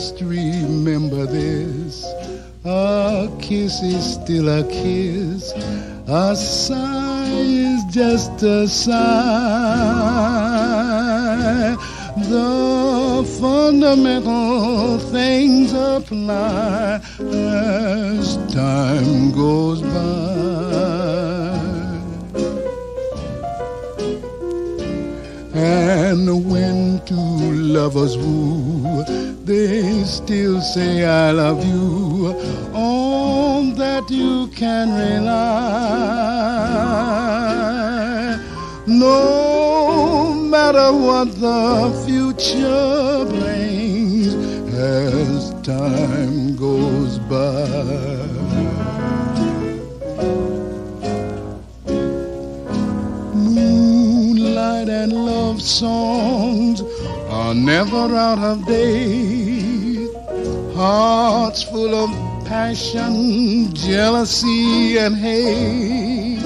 Just remember this, a kiss is still a kiss, a sigh is just a sigh. The fundamental things apply as time goes by. And when two lovers woo, they still say I love you. On that you can rely. No matter what the future brings as time goes by. Moonlight and love songs are never out of date. Hearts full of passion, jealousy, and hate.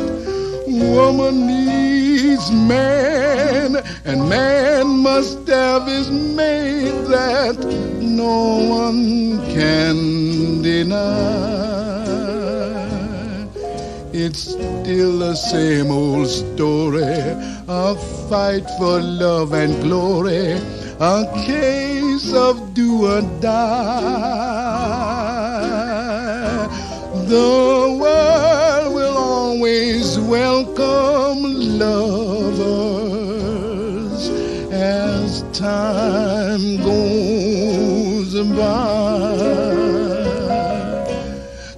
Woman needs man, and man must have his mate that no one can deny. It's still the same old story, a fight for love and glory, a case of do or die. The world will always welcome lovers as time goes by.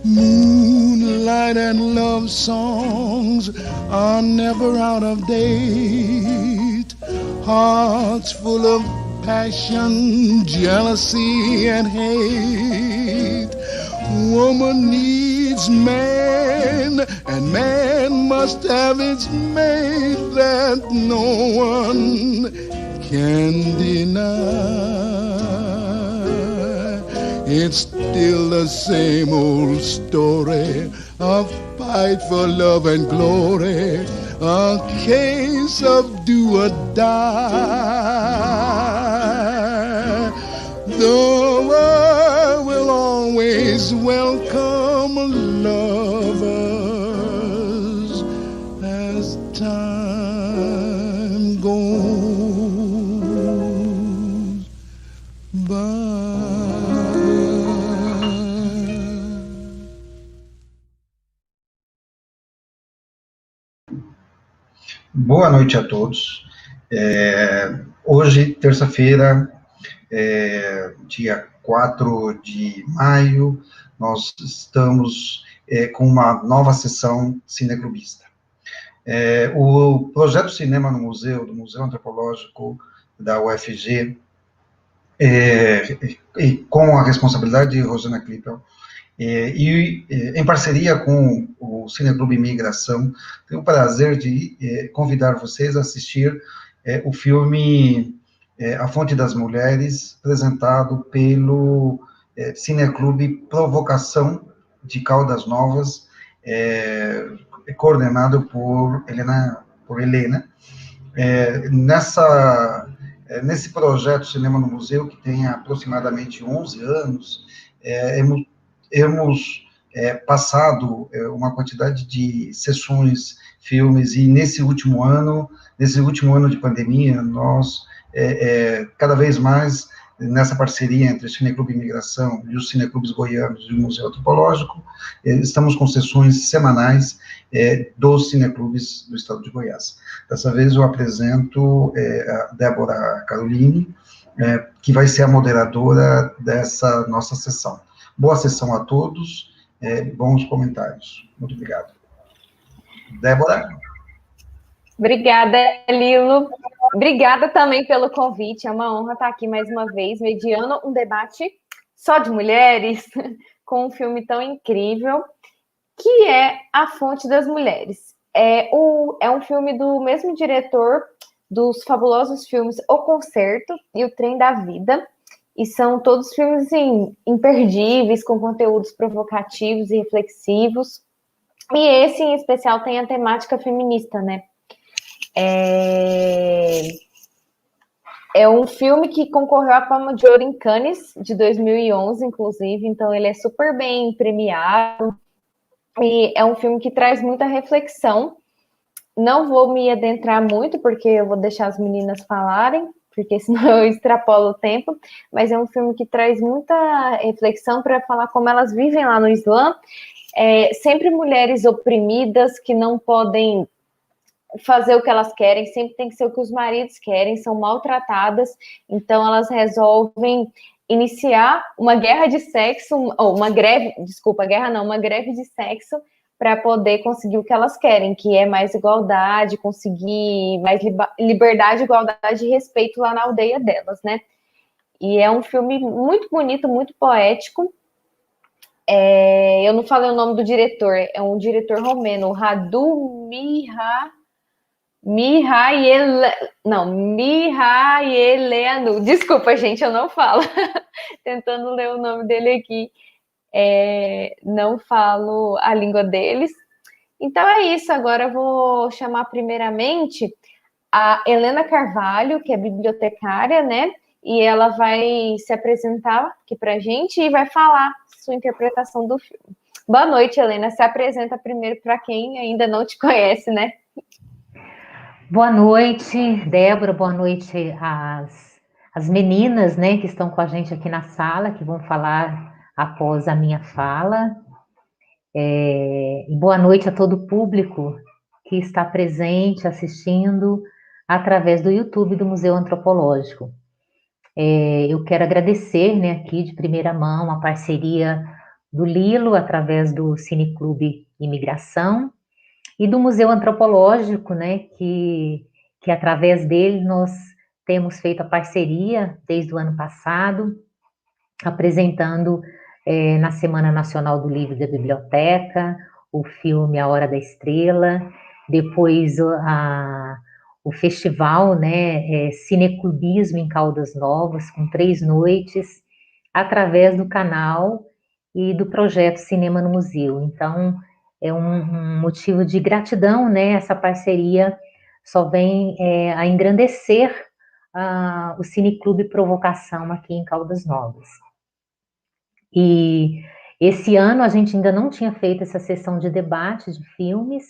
Moonlight and love songs are never out of date. Hearts full of passion, jealousy, and hate. Woman needs man, and man must have its mate that no one can deny. It's still the same old story, a fight for love and glory, a case of do or die. The world will always welcome lovers as time goes by. Boa noite a todos. Hoje, terça-feira, dia 4 de maio, nós estamos com uma nova sessão cineclubista. O projeto Cinema no Museu, do Museu Antropológico da UFG, e com a responsabilidade de Rosana Klippel, e em parceria com o Cineclube Imigração, tenho o prazer de convidar vocês a assistir o filme A Fonte das Mulheres, apresentado pelo Cineclube Provocação de Caldas Novas, coordenado por Helena. Nesse projeto Cinema no Museu, que tem aproximadamente 11 anos, hemos passado uma quantidade de sessões, filmes, e nesse último ano de pandemia, nós, cada vez mais, nessa parceria entre o Cineclube Imigração e os Cineclubes Goianos e o Museu Antropológico, estamos com sessões semanais dos cineclubes do estado de Goiás. Dessa vez eu apresento a Débora Caroline, que vai ser a moderadora dessa nossa sessão. Boa sessão a todos, bons comentários. Muito obrigado. Débora? Obrigada, Lilo. Obrigada também pelo convite, é uma honra estar aqui mais uma vez, mediando um debate só de mulheres, com um filme tão incrível, que é A Fonte das Mulheres. É um filme do mesmo diretor dos fabulosos filmes O Concerto e O Trem da Vida, e são todos filmes, assim, imperdíveis, com conteúdos provocativos e reflexivos, e esse, em especial, tem a temática feminista, né? É um filme que concorreu à Palma de Ouro em Cannes, de 2011, inclusive, então ele é super bem premiado, e é um filme que traz muita reflexão. Não vou me adentrar muito, porque eu vou deixar as meninas falarem, porque senão eu extrapolo o tempo, mas é um filme que traz muita reflexão para falar como elas vivem lá no Islã, sempre mulheres oprimidas que não podem fazer o que elas querem, sempre tem que ser o que os maridos querem, são maltratadas, então elas resolvem iniciar uma guerra de sexo, ou uma greve, desculpa, guerra não, uma greve de sexo para poder conseguir o que elas querem, que é mais igualdade, conseguir mais liberdade, igualdade e respeito lá na aldeia delas, né? E é um filme muito bonito, muito poético. Eu não falei o nome do diretor, é um diretor romeno, Radu Mihaieleanu. Desculpa, gente, eu não falo. Tentando ler o nome dele aqui. Não falo a língua deles. Então é isso. Agora eu vou chamar primeiramente a Helena Carvalho, que é bibliotecária, né? E ela vai se apresentar aqui para a gente e vai falar sua interpretação do filme. Boa noite, Helena. Se apresenta primeiro para quem ainda não te conhece, né? Boa noite, Débora, boa noite às meninas, né, que estão com a gente aqui na sala, que vão falar após a minha fala. E boa noite a todo o público que está presente, assistindo, através do YouTube do Museu Antropológico. Eu quero agradecer, né, aqui de primeira mão a parceria do Lilo, através do Cineclube Imigração, e do Museu Antropológico, né, que através dele nós temos feito a parceria desde o ano passado, apresentando na Semana Nacional do Livro e da Biblioteca, o filme A Hora da Estrela, depois o festival, né, Cineclubismo em Caldas Novas, com 3 noites, através do canal e do projeto Cinema no Museu. Então, é um motivo de gratidão, né? Essa parceria só vem a engrandecer o Cineclube Provocação aqui em Caldas Novas. E esse ano a gente ainda não tinha feito essa sessão de debate de filmes,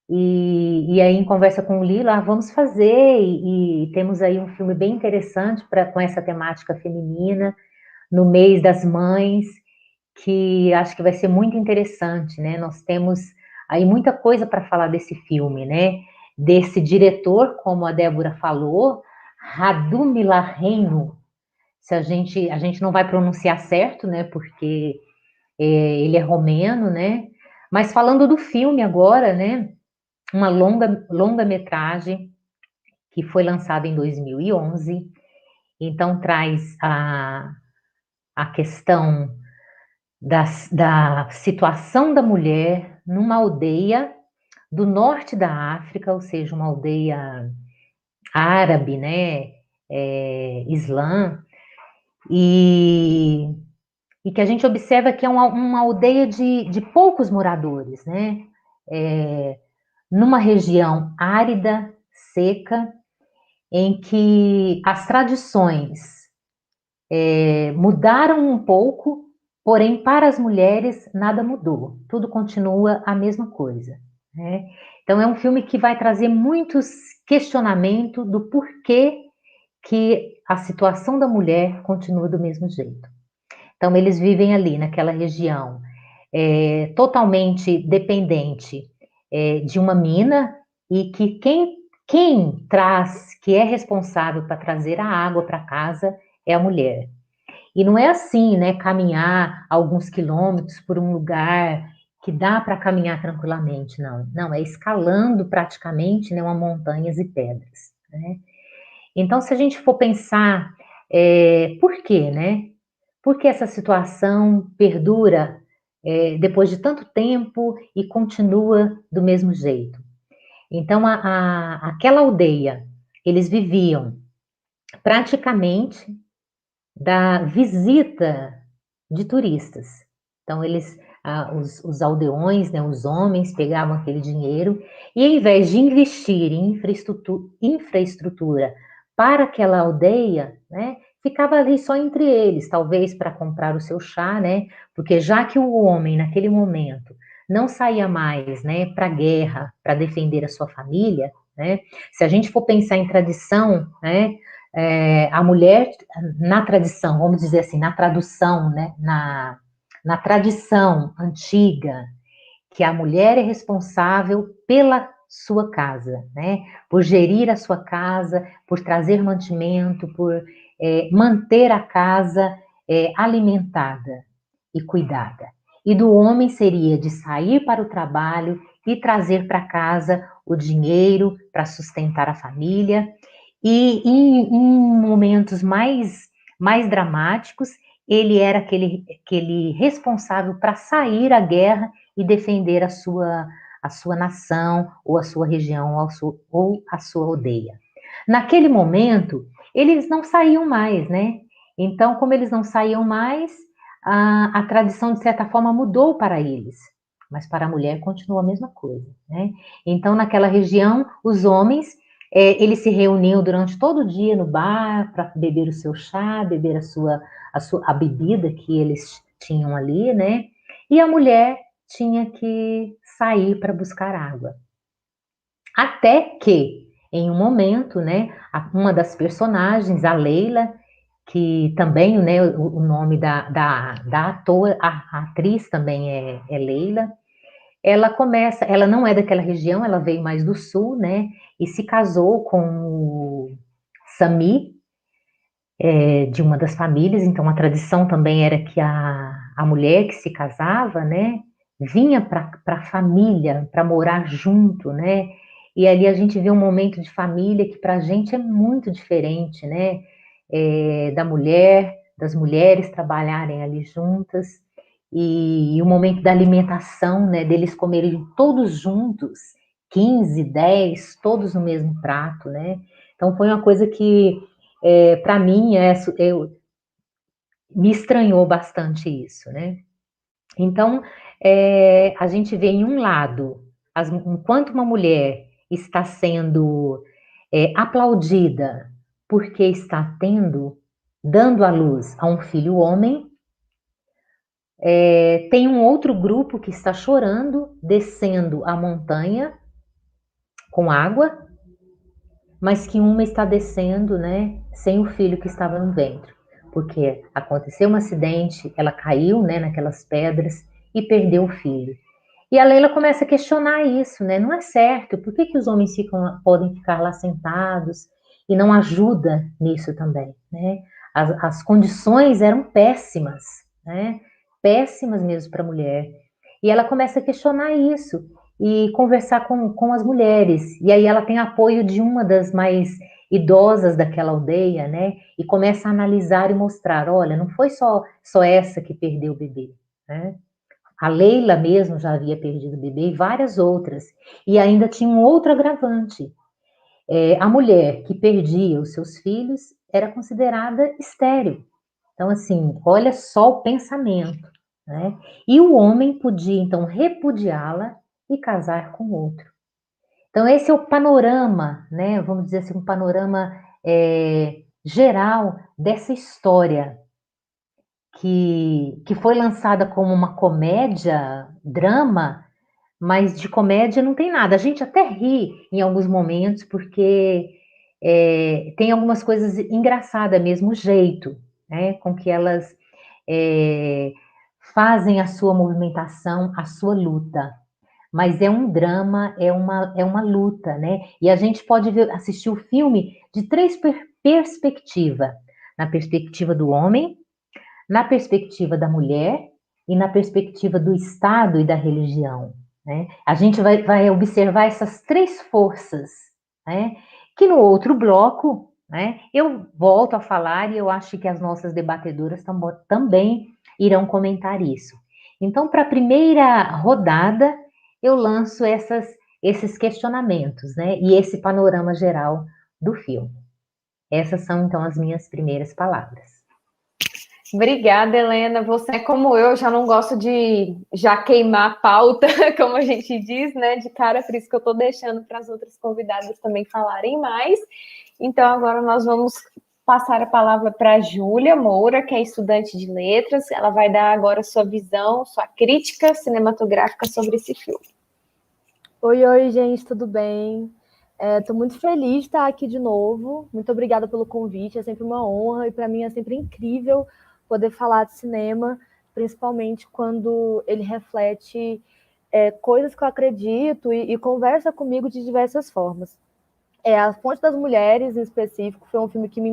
e aí em conversa com o Lilo, vamos fazer, e temos aí um filme bem interessante com essa temática feminina, no mês das mães, que acho que vai ser muito interessante, né? Nós temos aí muita coisa para falar desse filme, né? Desse diretor, como a Débora falou, Radu Milarreinu. Se a gente não vai pronunciar certo, né? Porque ele é romeno, né? Mas falando do filme agora, né? Uma longa-metragem que foi lançada em 2011. Então traz a questão da situação da mulher numa aldeia do norte da África, ou seja, uma aldeia árabe, né, islã, e que a gente observa que é uma aldeia de poucos moradores, né, numa região árida, seca, em que as tradições mudaram um pouco. Porém, para as mulheres, nada mudou. Tudo continua a mesma coisa, né? Então, é um filme que vai trazer muitos questionamentos do porquê que a situação da mulher continua do mesmo jeito. Então, eles vivem ali, naquela região, totalmente dependente de uma mina, e que quem traz, que é responsável para trazer a água para casa, é a mulher. E não é assim, né, caminhar alguns quilômetros por um lugar que dá para caminhar tranquilamente, não. Não, é escalando praticamente, né, uma montanhas e pedras, né? Então, se a gente for pensar, por quê, né? Por que essa situação perdura depois de tanto tempo e continua do mesmo jeito? Então, aquela aldeia, eles viviam praticamente da visita de turistas. Então, os aldeões, né, os homens, pegavam aquele dinheiro e, ao invés de investir em infraestrutura para aquela aldeia, né, ficava ali só entre eles, talvez para comprar o seu chá, né, porque já que o homem, naquele momento, não saía mais, né, para a guerra, para defender a sua família, né, se a gente for pensar em tradição, né, a mulher, na tradição, vamos dizer assim, na tradução, né, na tradição antiga, que a mulher é responsável pela sua casa, né? Por gerir a sua casa, por trazer mantimento, por manter a casa alimentada e cuidada. E do homem seria de sair para o trabalho e trazer para casa o dinheiro para sustentar a família. E em momentos mais dramáticos, ele era aquele responsável para sair à guerra e defender a sua nação, ou a sua região, ou a sua aldeia. Naquele momento, eles não saíam mais, né? Então, como eles não saíam mais, a tradição, de certa forma, mudou para eles. Mas para a mulher continua a mesma coisa, né? Então, naquela região, os homens, eles se reuniam durante todo o dia no bar para beber o seu chá, beber a bebida que eles tinham ali, né? E a mulher tinha que sair para buscar água. Até que, em um momento, né, uma das personagens, a Leila, que também, né, o nome da ator, a atriz também é Leila, ela não é daquela região, ela veio mais do sul, né, e se casou com o Sami, de uma das famílias. Então a tradição também era que a mulher que se casava, né, vinha para a família, para morar junto, né, e ali a gente vê um momento de família que para a gente é muito diferente, né, das mulheres trabalharem ali juntas, e o momento da alimentação, né, deles comerem todos juntos, 15, 10, todos no mesmo prato, né, então foi uma coisa que para mim, me estranhou bastante isso, né? Então, a gente vê em um lado, enquanto uma mulher está sendo aplaudida porque está dando à luz a um filho homem, tem um outro grupo que está chorando, descendo a montanha com água, mas que uma está descendo, né, sem o filho que estava no ventre, porque aconteceu um acidente, ela caiu, né, naquelas pedras e perdeu o filho. E a Leila começa a questionar isso, né, não é certo, por que os homens podem ficar lá sentados e não ajuda nisso também, né? As condições eram péssimas, né, péssimas mesmo para a mulher. E ela começa a questionar isso e conversar com as mulheres. E aí ela tem apoio de uma das mais idosas daquela aldeia, né? E começa a analisar e mostrar, olha, não foi só essa que perdeu o bebê, né? A Leila mesmo já havia perdido o bebê e várias outras. E ainda tinha um outro agravante. A mulher que perdia os seus filhos era considerada estéril. Então, assim, olha só o pensamento, né? E o homem podia, então, repudiá-la e casar com outro. Então, esse é o panorama, né? Vamos dizer assim, um panorama geral dessa história que foi lançada como uma comédia, drama, mas de comédia não tem nada. A gente até ri em alguns momentos, porque tem algumas coisas engraçadas mesmo, o jeito, né, com que elas fazem a sua movimentação, a sua luta. Mas é um drama, é uma luta, né? E a gente pode assistir o filme de três perspectivas. Na perspectiva do homem, na perspectiva da mulher e na perspectiva do Estado e da religião, né? A gente vai observar essas três forças, né? Que no outro bloco, né, eu volto a falar e eu acho que as nossas debatedoras também irão comentar isso. Então, para a primeira rodada, eu lanço esses questionamentos, né? E esse panorama geral do filme. Essas são, então, as minhas primeiras palavras. Obrigada, Helena. Você, como eu, já não gosto de já queimar a pauta, como a gente diz, né, de cara, por isso que eu estou deixando para as outras convidadas também falarem mais. Então, agora nós vamos passar a palavra para a Júlia Moura, que é estudante de letras. Ela vai dar agora sua visão, sua crítica cinematográfica sobre esse filme. Oi, gente, tudo bem? Estou muito feliz de estar aqui de novo. Muito obrigada pelo convite, é sempre uma honra e para mim é sempre incrível poder falar de cinema, principalmente quando ele reflete coisas que eu acredito e conversa comigo de diversas formas. A Fonte das Mulheres, em específico, foi um filme que me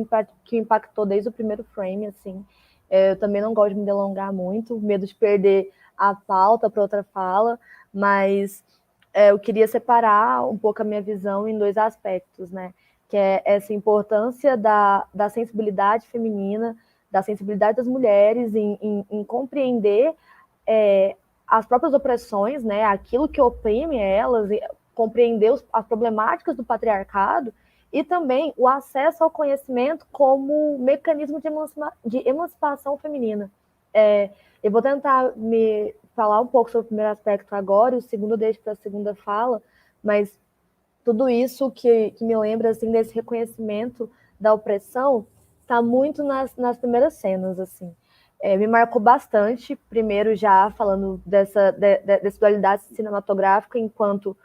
impactou desde o primeiro frame, assim. Eu também não gosto de me delongar muito, medo de perder a pauta para outra fala, mas eu queria separar um pouco a minha visão em 2 aspectos, né? Que é essa importância da sensibilidade feminina, da sensibilidade das mulheres em compreender as próprias opressões, né? Aquilo que oprime elas, compreender as problemáticas do patriarcado e também o acesso ao conhecimento como mecanismo de emancipação feminina. Eu vou tentar me falar um pouco sobre o primeiro aspecto agora, e o segundo eu deixo para a segunda fala, mas tudo isso que me lembra assim, desse reconhecimento da opressão está muito nas primeiras cenas, assim. Me marcou bastante, primeiro já falando dessa dualidade cinematográfica, enquanto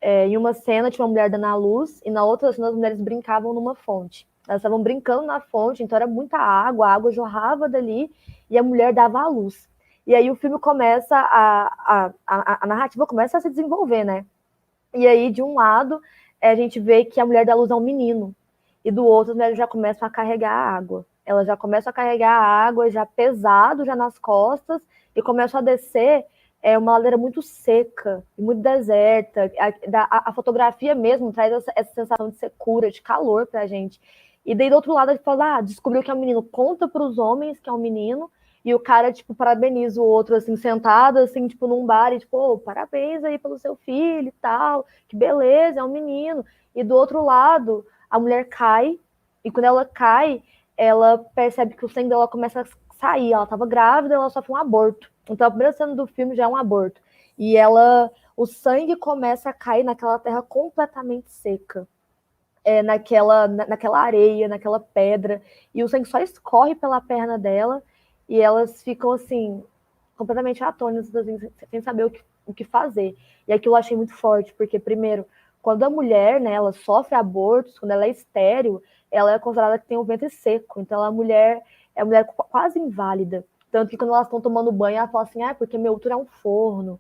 em uma cena tinha uma mulher dando à luz, e na outra cena as mulheres brincavam numa fonte. Elas estavam brincando na fonte, então era muita água, a água jorrava dali, e a mulher dava à luz. E aí o filme começa, a narrativa começa a se desenvolver, né? E aí, de um lado, a gente vê que a mulher dá luz a um menino, e do outro, as mulheres já começam a carregar a água. Elas já começam a carregar a água, já pesado, já nas costas, e começam a descer uma ladeira muito seca e muito deserta. A fotografia mesmo traz essa sensação de secura, de calor pra gente. E daí do outro lado a gente fala, descobriu que é um menino, conta pros homens que é um menino, e o cara, tipo, parabeniza o outro, assim, sentado, assim, tipo, num bar, e tipo, parabéns aí pelo seu filho e tal, que beleza, é um menino. E do outro lado, a mulher cai, e quando ela cai, ela percebe que o sangue dela começa a sair, ela estava grávida, ela sofre um aborto. Então a primeira cena do filme já é um aborto. E o sangue começa a cair naquela terra completamente seca. Naquela areia, naquela pedra. E o sangue só escorre pela perna dela. E elas ficam assim, completamente atônitas, assim, sem saber o que fazer. E aquilo eu achei muito forte, porque primeiro, quando a mulher, né, ela sofre abortos, quando ela é estéril, ela é considerada que tem o ventre seco. Então a mulher é uma mulher quase inválida. Tanto que quando elas estão tomando banho, ela fala assim, porque meu útero é um forno,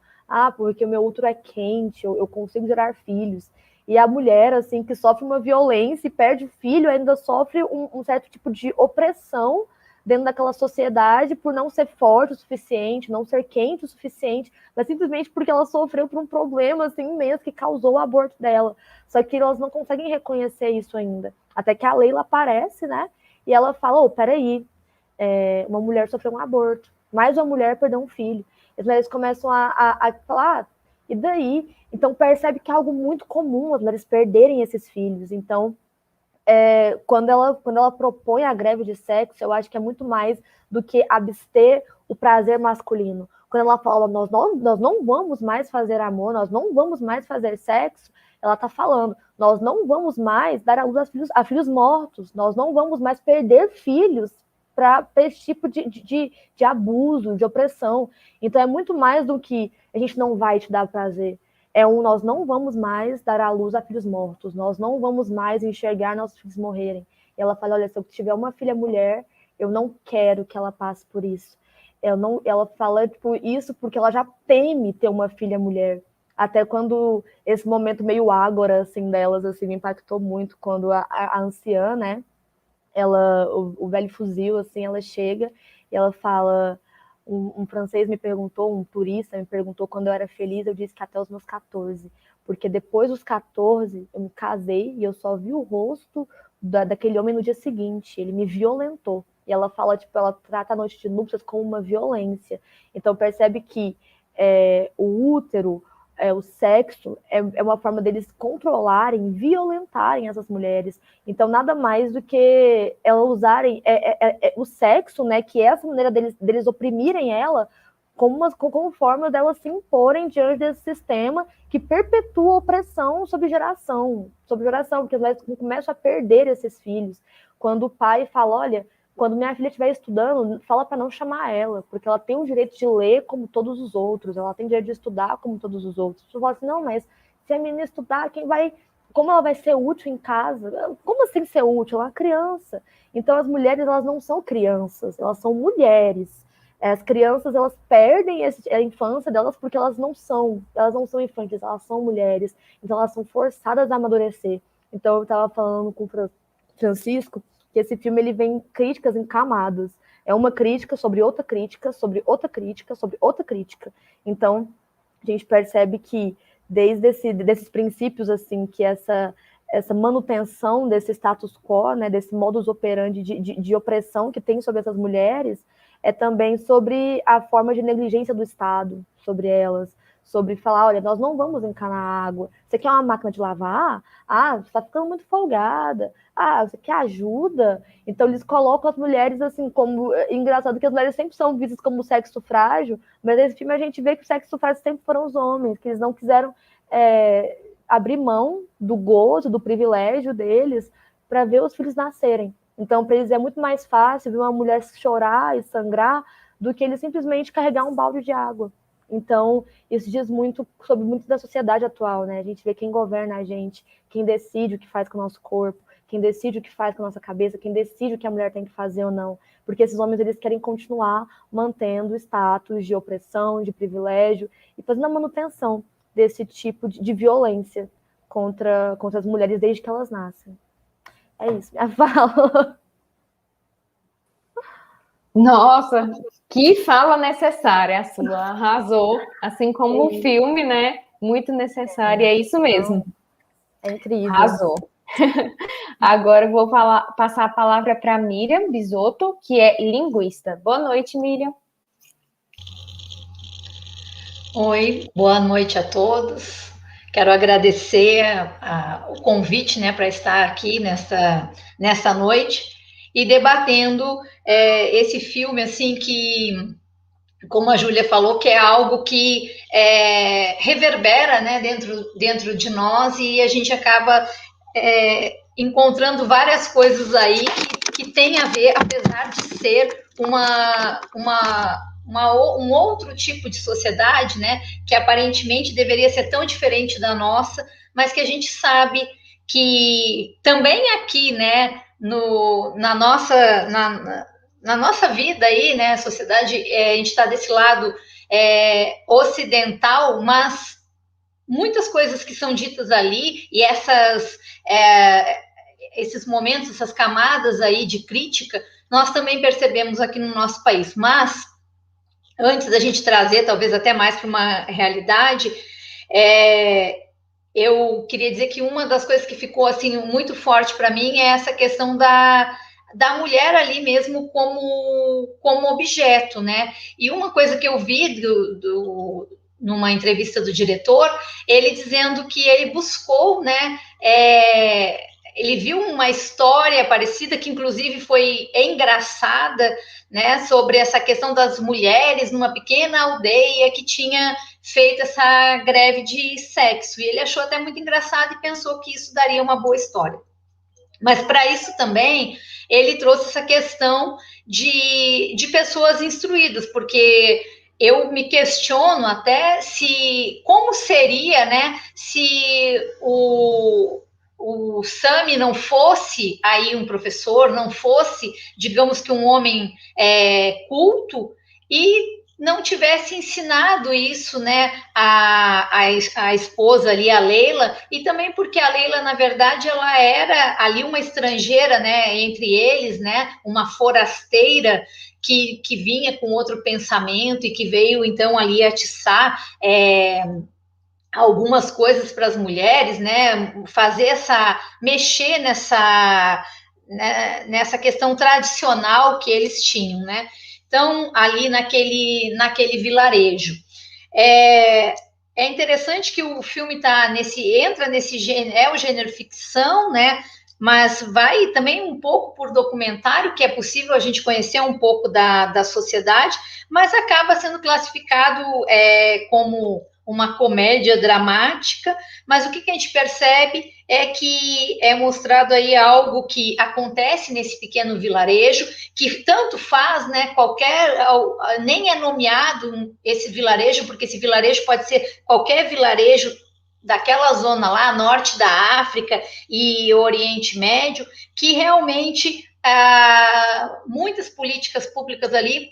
porque meu útero é quente, eu consigo gerar filhos. E a mulher, assim, que sofre uma violência e perde o filho, ainda sofre um certo tipo de opressão dentro daquela sociedade por não ser forte o suficiente, não ser quente o suficiente, mas simplesmente porque ela sofreu por um problema assim, imenso que causou o aborto dela. Só que elas não conseguem reconhecer isso ainda. Até que a Leila aparece, né? E ela fala, peraí, uma mulher sofreu um aborto, mais uma mulher perdeu um filho. As mulheres começam a falar, e daí? Então percebe que é algo muito comum as mulheres perderem esses filhos. Então, quando ela propõe a greve de sexo, eu acho que é muito mais do que abster o prazer masculino. Quando ela fala, nós não vamos mais fazer amor, nós não vamos mais fazer sexo, ela está falando, nós não vamos mais dar à luz a filhos mortos, nós não vamos mais perder filhos para esse tipo de abuso, de opressão. Então é muito mais do que a gente não vai te dar prazer. Nós não vamos mais dar à luz a filhos mortos, nós não vamos mais enxergar nossos filhos morrerem. E ela fala, olha, se eu tiver uma filha mulher, eu não quero que ela passe por isso. Ela fala tipo, isso porque ela já teme ter uma filha mulher. Até quando esse momento meio ágora assim, delas assim, me impactou muito, quando a anciã, né, o velho fuzil, assim, ela chega e ela fala... Um francês me perguntou, um turista me perguntou quando eu era feliz, eu disse que até os meus 14, porque depois dos 14 eu me casei e eu só vi o rosto daquele homem no dia seguinte, ele me violentou. E ela fala, tipo, ela trata a noite de núpcias como uma violência. Então percebe que o útero, o sexo, é uma forma deles controlarem, violentarem essas mulheres. Então, nada mais do que elas usarem o sexo, né, que é essa maneira deles oprimirem ela, como forma delas se imporem diante desse sistema que perpetua a opressão sobre geração, porque as mulheres começam a perder esses filhos. Quando o pai fala, olha, quando minha filha estiver estudando, fala para não chamar ela, porque ela tem o direito de ler como todos os outros, ela tem o direito de estudar como todos os outros. Você fala assim, não, mas se a menina estudar, como ela vai ser útil em casa? Como assim ser útil? Ela é uma criança. Então, as mulheres, elas não são crianças, elas são mulheres. As crianças, elas perdem a infância delas porque elas não são infantis, elas são mulheres. Então, elas são forçadas a amadurecer. Então, eu estava falando com o Francisco que esse filme ele vem críticas em camadas. É uma crítica sobre outra crítica, sobre outra crítica, sobre outra crítica. Então, a gente percebe que desde desses princípios, assim, que essa manutenção desse status quo, né, desse modus operandi de opressão que tem sobre essas mulheres, é também sobre a forma de negligência do Estado sobre elas, sobre falar, olha, nós não vamos encanar água. Você quer uma máquina de lavar? Ah, você está ficando muito folgada. Ah, você quer ajuda? Então, eles colocam as mulheres assim como... Engraçado que as mulheres sempre são vistas como sexo frágil, mas nesse filme a gente vê que o sexo frágil sempre foram os homens, que eles não quiseram abrir mão do gozo, do privilégio deles para ver os filhos nascerem. Então, para eles é muito mais fácil ver uma mulher chorar e sangrar do que eles simplesmente carregar um balde de água. Então, isso diz muito sobre muito da sociedade atual, né? A gente vê quem governa a gente, quem decide o que faz com o nosso corpo, quem decide o que faz com a nossa cabeça, quem decide o que a mulher tem que fazer ou não. Porque esses homens, eles querem continuar mantendo status de opressão, de privilégio, e fazendo a manutenção desse tipo de violência contra as mulheres desde que elas nascem. É isso, minha fala. Nossa, que fala necessária a sua, arrasou, assim como o filme, né? Muito necessário, é isso mesmo. É incrível. Arrasou. Agora eu vou passar a palavra para Miriam Bisotto, que é linguista. Boa noite, Miriam. Oi, boa noite a todos. Quero agradecer o convite, né, para estar aqui nesta noite e debatendo esse filme, assim, que, como a Júlia falou, que é algo que reverbera, né, dentro de nós, e a gente acaba encontrando várias coisas aí que tem a ver, apesar de ser um outro tipo de sociedade, né, que aparentemente deveria ser tão diferente da nossa, mas que a gente sabe que também aqui, né, na nossa vida aí, né, a sociedade, a gente está desse lado ocidental, mas muitas coisas que são ditas ali e esses momentos, essas camadas aí de crítica, nós também percebemos aqui no nosso país. Mas, antes da gente trazer, talvez até mais para uma realidade, eu queria dizer que uma das coisas que ficou assim muito forte para mim é essa questão da mulher ali mesmo como objeto, né? E uma coisa que eu vi numa entrevista do diretor, ele dizendo que ele buscou, né? Ele viu uma história parecida, que inclusive foi engraçada, né, sobre essa questão das mulheres numa pequena aldeia que tinha feito essa greve de sexo. E ele achou até muito engraçado e pensou que isso daria uma boa história. Mas para isso também, ele trouxe essa questão de pessoas instruídas, porque eu me questiono até como seria, né, se o Sami não fosse aí um professor, não fosse, digamos que um homem culto, e não tivesse ensinado isso, né, a esposa ali, a Leila, e também porque a Leila, na verdade, ela era ali uma estrangeira, né, entre eles, né, uma forasteira que vinha com outro pensamento e que veio, então, ali atiçar algumas coisas para as mulheres, né, mexer nessa questão tradicional que eles tinham, né. Então, ali naquele vilarejo. É interessante que o filme entra nesse gênero, o gênero ficção, né? mas vai também um pouco por documentário, que é possível a gente conhecer um pouco da sociedade, mas acaba sendo classificado como uma comédia dramática, mas o que a gente percebe é que é mostrado aí algo que acontece nesse pequeno vilarejo, que tanto faz, né, nem é nomeado esse vilarejo, porque esse vilarejo pode ser qualquer vilarejo daquela zona lá, norte da África e Oriente Médio, que realmente muitas políticas públicas ali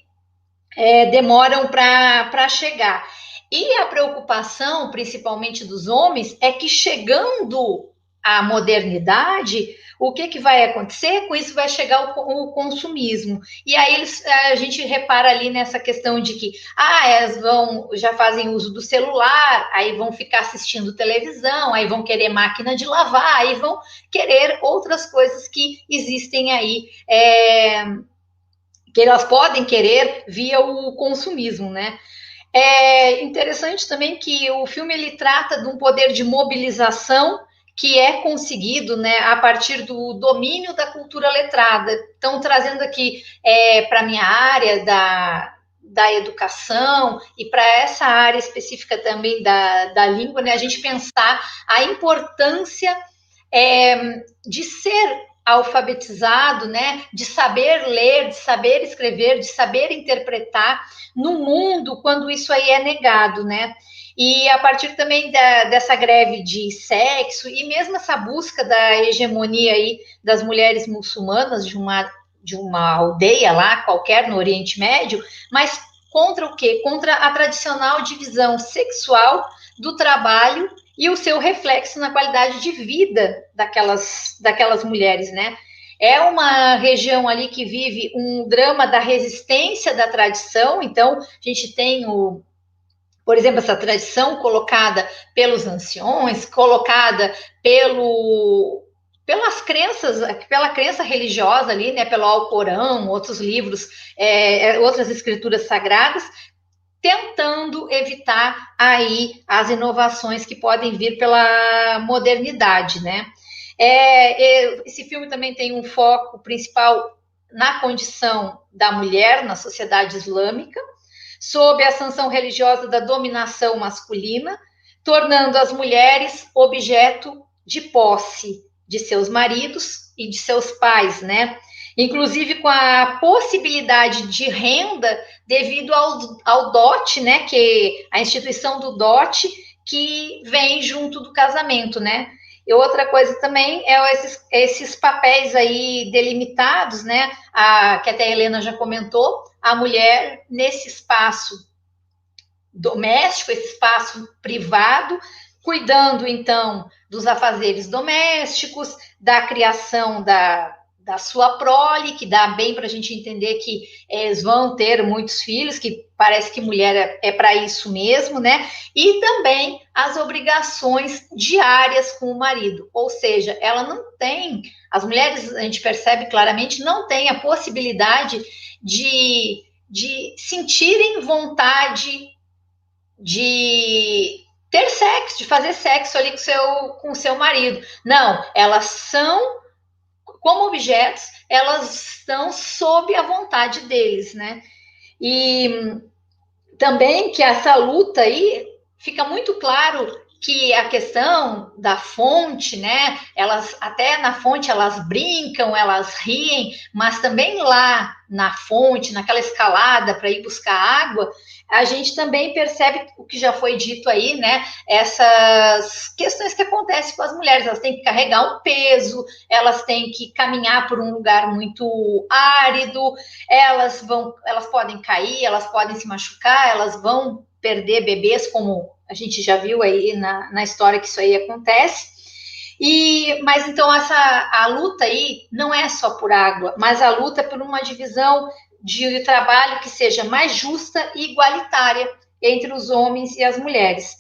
demoram para chegar. E a preocupação, principalmente dos homens, é que chegando à modernidade, o que vai acontecer? Com isso vai chegar o consumismo. E aí a gente repara ali nessa questão de que elas já fazem uso do celular, aí vão ficar assistindo televisão, aí vão querer máquina de lavar, aí vão querer outras coisas que existem aí, que elas podem querer via o consumismo, né? É interessante também que o filme ele trata de um poder de mobilização que é conseguido, né, a partir do domínio da cultura letrada. Então, trazendo aqui para a minha área da educação e para essa área específica também da língua, né, a gente pensar a importância de ser alfabetizado, né, de saber ler, de saber escrever, de saber interpretar no mundo quando isso aí é negado, né? E a partir também dessa greve de sexo e mesmo essa busca da hegemonia aí das mulheres muçulmanas de uma aldeia lá qualquer no Oriente Médio, mas contra o quê? Contra a tradicional divisão sexual do trabalho e o seu reflexo na qualidade de vida daquelas mulheres, né? É uma região ali que vive um drama da resistência da tradição, então a gente tem por exemplo, essa tradição colocada pelos anciões, colocada pelas crenças, pela crença religiosa ali, né, pelo Alcorão, outros livros, outras escrituras sagradas, tentando evitar aí as inovações que podem vir pela modernidade, né? Esse filme também tem um foco principal na condição da mulher na sociedade islâmica, sob a sanção religiosa da dominação masculina, tornando as mulheres objeto de posse de seus maridos e de seus pais, né? Inclusive com a possibilidade de renda devido ao dote, né? Que a instituição do dote que vem junto do casamento, né? E outra coisa também esses papéis aí delimitados, né? Que até a Helena já comentou, a mulher nesse espaço doméstico, esse espaço privado, cuidando então dos afazeres domésticos, da criação da sua prole, que dá bem para a gente entender que eles vão ter muitos filhos, que parece que mulher é para isso mesmo, né? E também as obrigações diárias com o marido, ou seja, ela não tem, as mulheres, a gente percebe claramente, não tem a possibilidade de sentirem vontade de ter sexo, de fazer sexo ali com o seu marido. Não, elas são como objetos, elas estão sob a vontade deles, né? E também que essa luta aí fica muito claro que a questão da fonte, né? Elas até na fonte elas brincam, elas riem, mas também lá na fonte, naquela escalada para ir buscar água, a gente também percebe o que já foi dito aí, né? Essas questões que acontecem com as mulheres, elas têm que carregar um peso, elas têm que caminhar por um lugar muito árido, elas podem cair, elas podem se machucar, elas vão perder bebês, como a gente já viu aí na história que isso aí acontece. Mas então a luta aí não é só por água, mas a luta é por uma divisão de trabalho que seja mais justa e igualitária entre os homens e as mulheres.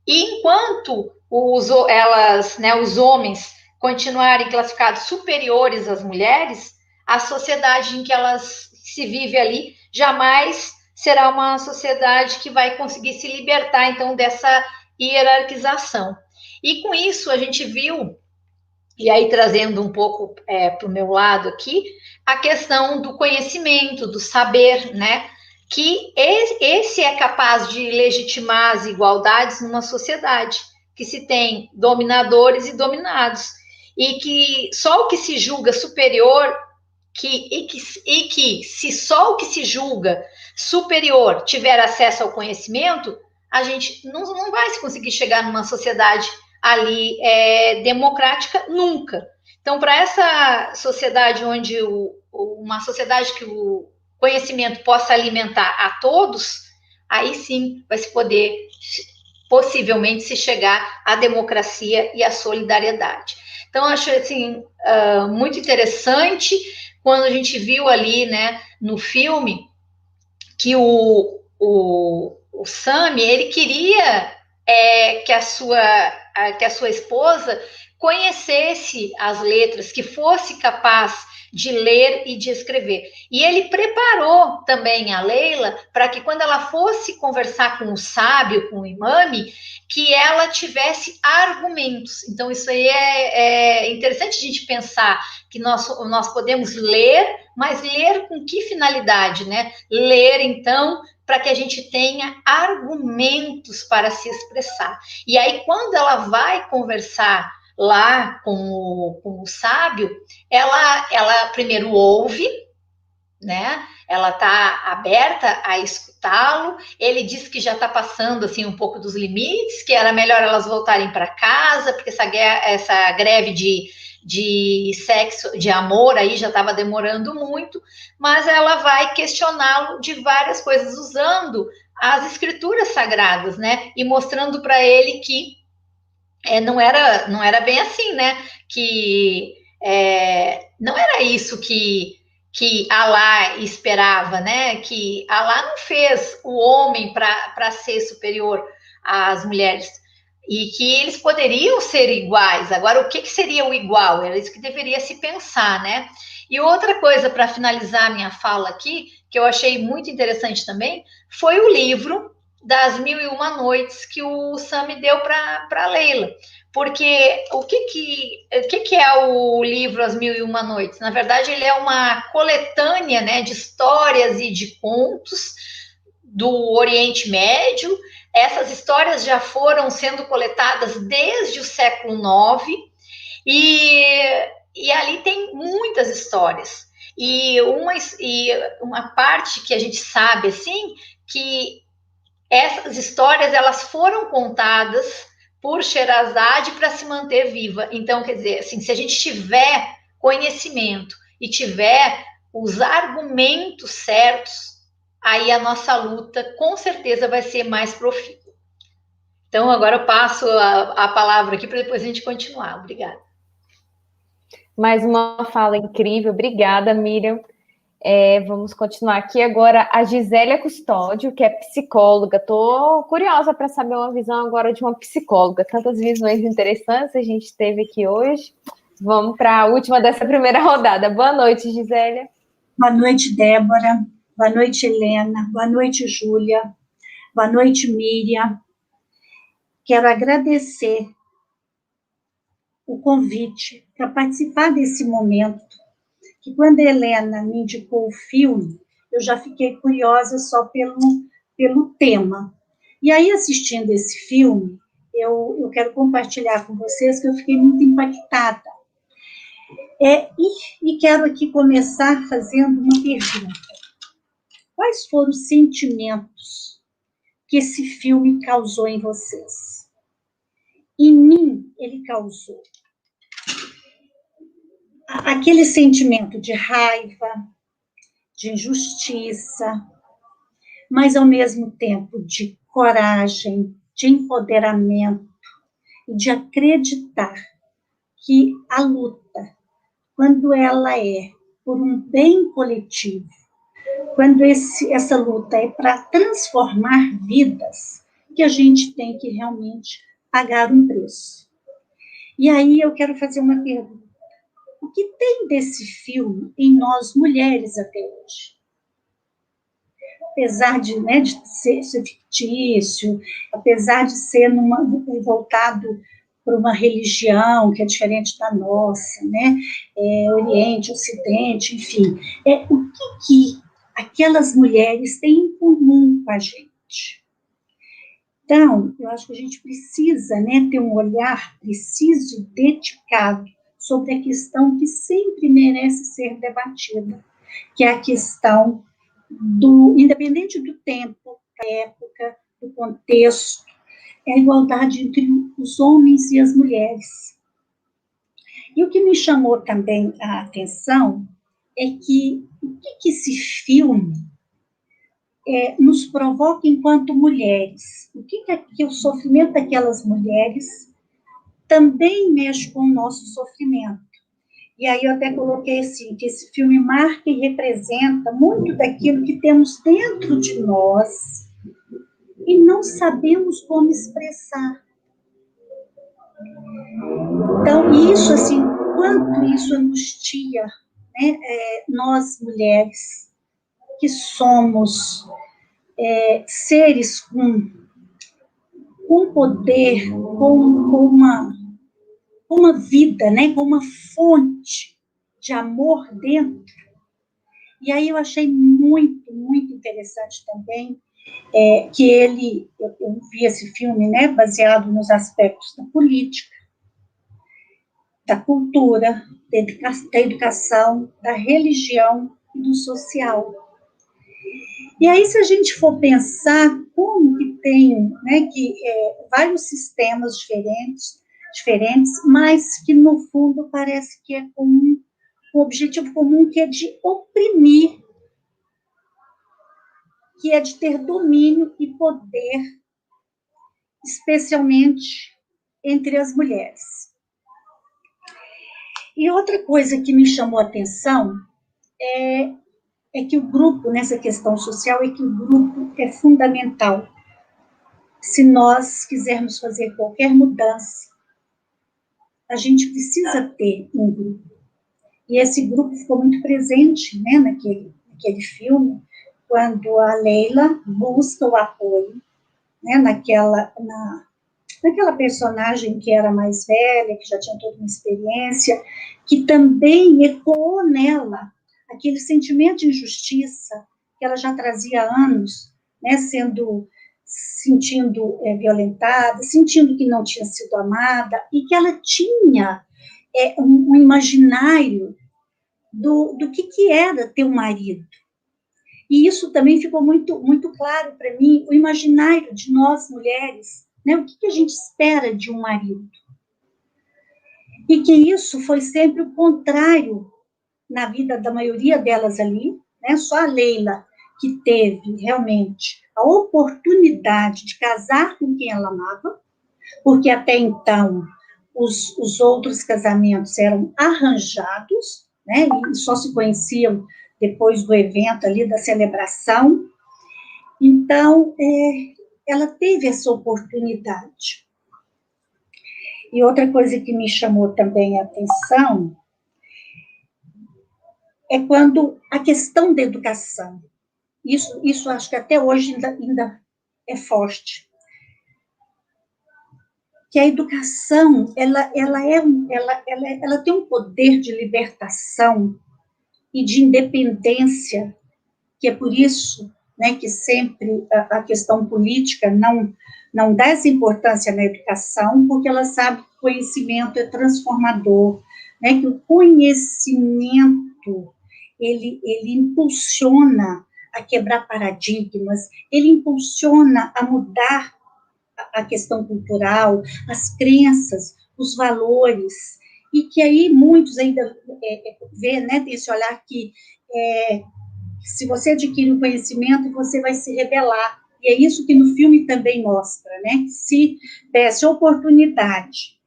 E enquanto os homens continuarem classificados superiores às mulheres, a sociedade em que elas se vive ali jamais será uma sociedade que vai conseguir se libertar, então, dessa hierarquização. E com isso, a gente viu E aí, trazendo um pouco para o meu lado aqui, a questão do conhecimento, do saber, né? Que esse é capaz de legitimar as igualdades numa sociedade, que se tem dominadores e dominados, e que só o que se julga superior, que se só o que se julga superior tiver acesso ao conhecimento, a gente não vai conseguir chegar numa sociedade ali democrática nunca. Então, para essa sociedade onde uma sociedade que o conhecimento possa alimentar a todos, aí sim vai se poder possivelmente se chegar à democracia e à solidariedade. Então, acho assim, muito interessante quando a gente viu ali, né, no filme, que o Sami, ele queria que a sua esposa conhecesse as letras, que fosse capaz de ler e de escrever. E ele preparou também a Leila para que quando ela fosse conversar com o sábio, com o imame, que ela tivesse argumentos. Então, isso aí é interessante a gente pensar que nós podemos ler, mas ler com que finalidade, né? Ler, então, para que a gente tenha argumentos para se expressar. E aí, quando ela vai conversar lá com o sábio, ela primeiro ouve, né? Ela está aberta a escutá-lo. Ele diz que já está passando assim um pouco dos limites, que era melhor elas voltarem para casa, porque essa greve de sexo, de amor aí já estava demorando muito, mas ela vai questioná-lo de várias coisas, usando as escrituras sagradas, né? E mostrando para ele que não era bem assim, né? Que não era isso que Alá esperava, né? Que Alá não fez o homem para ser superior às mulheres, e que eles poderiam ser iguais. Agora, o que seria o igual? Era isso que deveria se pensar, né? E outra coisa, para finalizar a minha fala aqui, que eu achei muito interessante também, foi o livro das 1001 Noites que o Sami deu para Leila. Porque o que é o livro As 1001 Noites? Na verdade, ele é uma coletânea, né, de histórias e de contos do Oriente Médio. Essas histórias já foram sendo coletadas desde o século IX, e ali tem muitas histórias. E uma parte que a gente sabe, assim, que essas histórias elas foram contadas por Sherazade para se manter viva. Então, quer dizer, assim, se a gente tiver conhecimento e tiver os argumentos certos, aí a nossa luta com certeza vai ser mais profícua. Então, agora eu passo a palavra aqui para depois a gente continuar. Obrigada. Mais uma fala incrível. Obrigada, Miriam. Vamos continuar aqui agora. A Gisélia Custódio, que é psicóloga. Estou curiosa para saber uma visão agora de uma psicóloga. Tantas visões interessantes a gente teve aqui hoje. Vamos para a última dessa primeira rodada. Boa noite, Gisélia. Boa noite, Débora. Boa noite, Helena. Boa noite, Júlia. Boa noite, Miriam. Quero agradecer o convite para participar desse momento, que quando a Helena me indicou o filme, eu já fiquei curiosa só pelo tema. E aí, assistindo esse filme, eu quero compartilhar com vocês que eu fiquei muito impactada. E quero aqui começar fazendo uma pergunta. Quais foram os sentimentos que esse filme causou em vocês? Em mim, ele causou aquele sentimento de raiva, de injustiça, mas, ao mesmo tempo, de coragem, de empoderamento, e de acreditar que a luta, quando ela é por um bem coletivo, quando essa luta é para transformar vidas, que a gente tem que realmente pagar um preço. E aí eu quero fazer uma pergunta. O que tem desse filme em nós mulheres até hoje? Apesar de ser fictício, apesar de ser voltado por uma religião que é diferente da nossa, né? Oriente, Ocidente, enfim. O que aquelas mulheres têm em comum com a gente? Então, eu acho que a gente precisa, né, ter um olhar preciso, dedicado, sobre a questão que sempre merece ser debatida, que é a questão independente do tempo, da época, do contexto, é a igualdade entre os homens e as mulheres. E o que me chamou também a atenção é que o que esse filme nos provoca enquanto mulheres? O que o sofrimento daquelas mulheres também mexe com o nosso sofrimento. E aí eu até coloquei assim, que esse filme marca e representa muito daquilo que temos dentro de nós e não sabemos como expressar. Então, isso, assim, quanto isso angustia, né, nós mulheres, que somos seres com poder, com uma vida, né, com uma fonte de amor dentro. E aí eu achei muito, muito interessante também que eu vi esse filme, né, baseado nos aspectos da política, da cultura, da educação, da religião e do social. E aí, se a gente for pensar como que tem, né, vários sistemas diferentes, mas que, no fundo, parece que é com um objetivo comum, que é de oprimir, que é de ter domínio e poder, especialmente entre as mulheres. E outra coisa que me chamou a atenção é que o grupo, nessa questão social, é que o grupo é fundamental. Se nós quisermos fazer qualquer mudança, a gente precisa ter um grupo. E esse grupo ficou muito presente, né, naquele filme, quando a Leila busca o apoio, né, naquela personagem que era mais velha, que já tinha toda uma experiência, que também ecoou nela aquele sentimento de injustiça que ela já trazia há anos, né, sentindo violentada, sentindo que não tinha sido amada, e que ela tinha um imaginário do que era ter um marido. E isso também ficou muito, muito claro para mim, o imaginário de nós mulheres, né, o que a gente espera de um marido. E que isso foi sempre o contrário na vida da maioria delas ali, né? Só a Leila que teve realmente a oportunidade de casar com quem ela amava, porque até então os outros casamentos eram arranjados, né? E só se conheciam depois do evento ali, da celebração. Então, ela teve essa oportunidade. E outra coisa que me chamou também a atenção é quando a questão da educação, isso acho que até hoje ainda é forte, que a educação, ela tem um poder de libertação e de independência, que é por isso, né, que sempre a questão política não dá essa importância na educação, porque ela sabe que o conhecimento é transformador, né, que o conhecimento ele impulsiona a quebrar paradigmas, ele impulsiona a mudar a questão cultural, as crenças, os valores, e que aí muitos ainda vê, né, tem esse olhar que se você adquire um conhecimento, você vai se rebelar, e é isso que no filme também mostra, né, que se desse oportunidade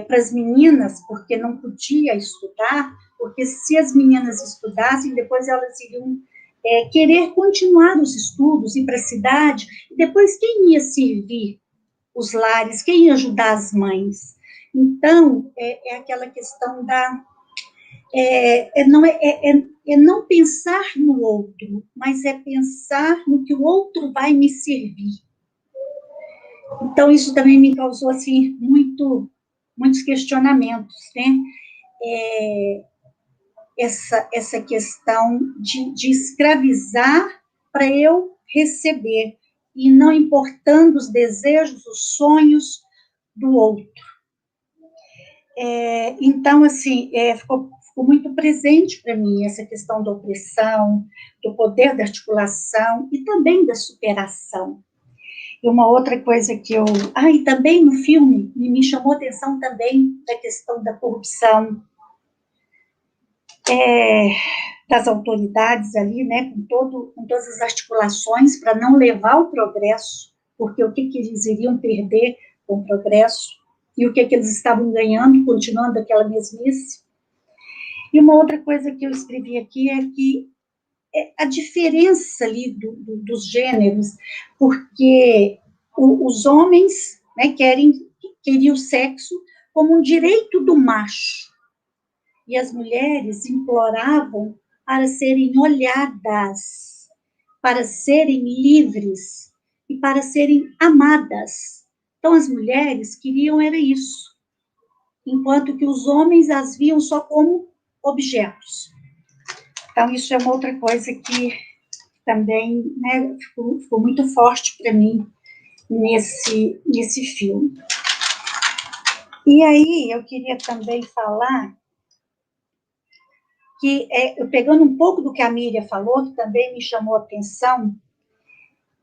para as meninas, porque não podia estudar, porque se as meninas estudassem, depois elas iriam querer continuar os estudos, ir para a cidade, e depois quem ia servir os lares, quem ia ajudar as mães? Então, é aquela questão da... não pensar no outro, mas é pensar no que o outro vai me servir. Então, isso também me causou, assim, muito, muitos questionamentos, né? Essa questão de escravizar para eu receber, e não importando os desejos, os sonhos do outro. Então, assim, ficou muito presente para mim essa questão da opressão, do poder da articulação e também da superação. E uma outra coisa que eu... e também no filme me chamou a atenção também da questão da corrupção, das autoridades ali, né, com todas as articulações para não levar o progresso, porque o que eles iriam perder com o progresso, e o que eles estavam ganhando, continuando aquela mesmice. E uma outra coisa que eu escrevi aqui é que a diferença ali dos gêneros, porque os homens, né, queriam o sexo como um direito do macho, e as mulheres imploravam para serem olhadas, para serem livres e para serem amadas. Então, as mulheres queriam era isso, enquanto que os homens as viam só como objetos. Então, isso é uma outra coisa que também, né, ficou muito forte para mim nesse filme. E aí, eu queria também falar que, pegando um pouco do que a Miriam falou, que também me chamou a atenção,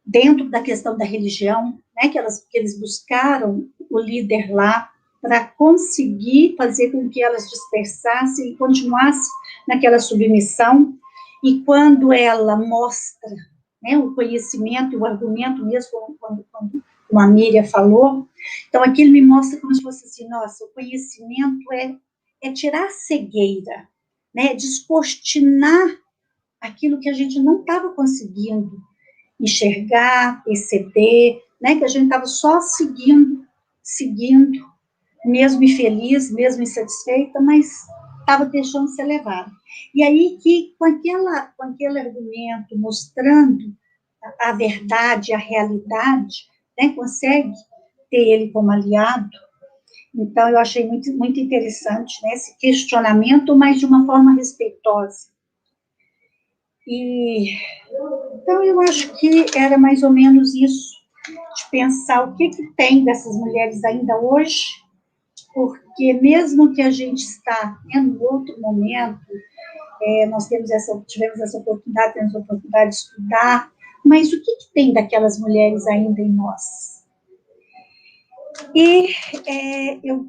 dentro da questão da religião, né, que eles buscaram o líder lá para conseguir fazer com que elas dispersassem e continuassem naquela submissão, e quando ela mostra, né, o conhecimento e o argumento mesmo, quando a Miriam falou, então aquilo me mostra como se fosse assim, nossa, o conhecimento é tirar a cegueira, né, descortinar aquilo que a gente não estava conseguindo enxergar, perceber, né, que a gente estava só seguindo, mesmo infeliz, mesmo insatisfeita, mas estava deixando ser levada. E aí que, com aquele argumento mostrando a verdade, a realidade, né, consegue ter ele como aliado. Então, eu achei muito, muito interessante, né, esse questionamento, mas de uma forma respeitosa. Então, eu acho que era mais ou menos isso, de pensar o que tem dessas mulheres ainda hoje, porque mesmo que a gente está em outro momento, nós tivemos essa oportunidade, temos a oportunidade de estudar, mas o que tem daquelas mulheres ainda em nós? E eu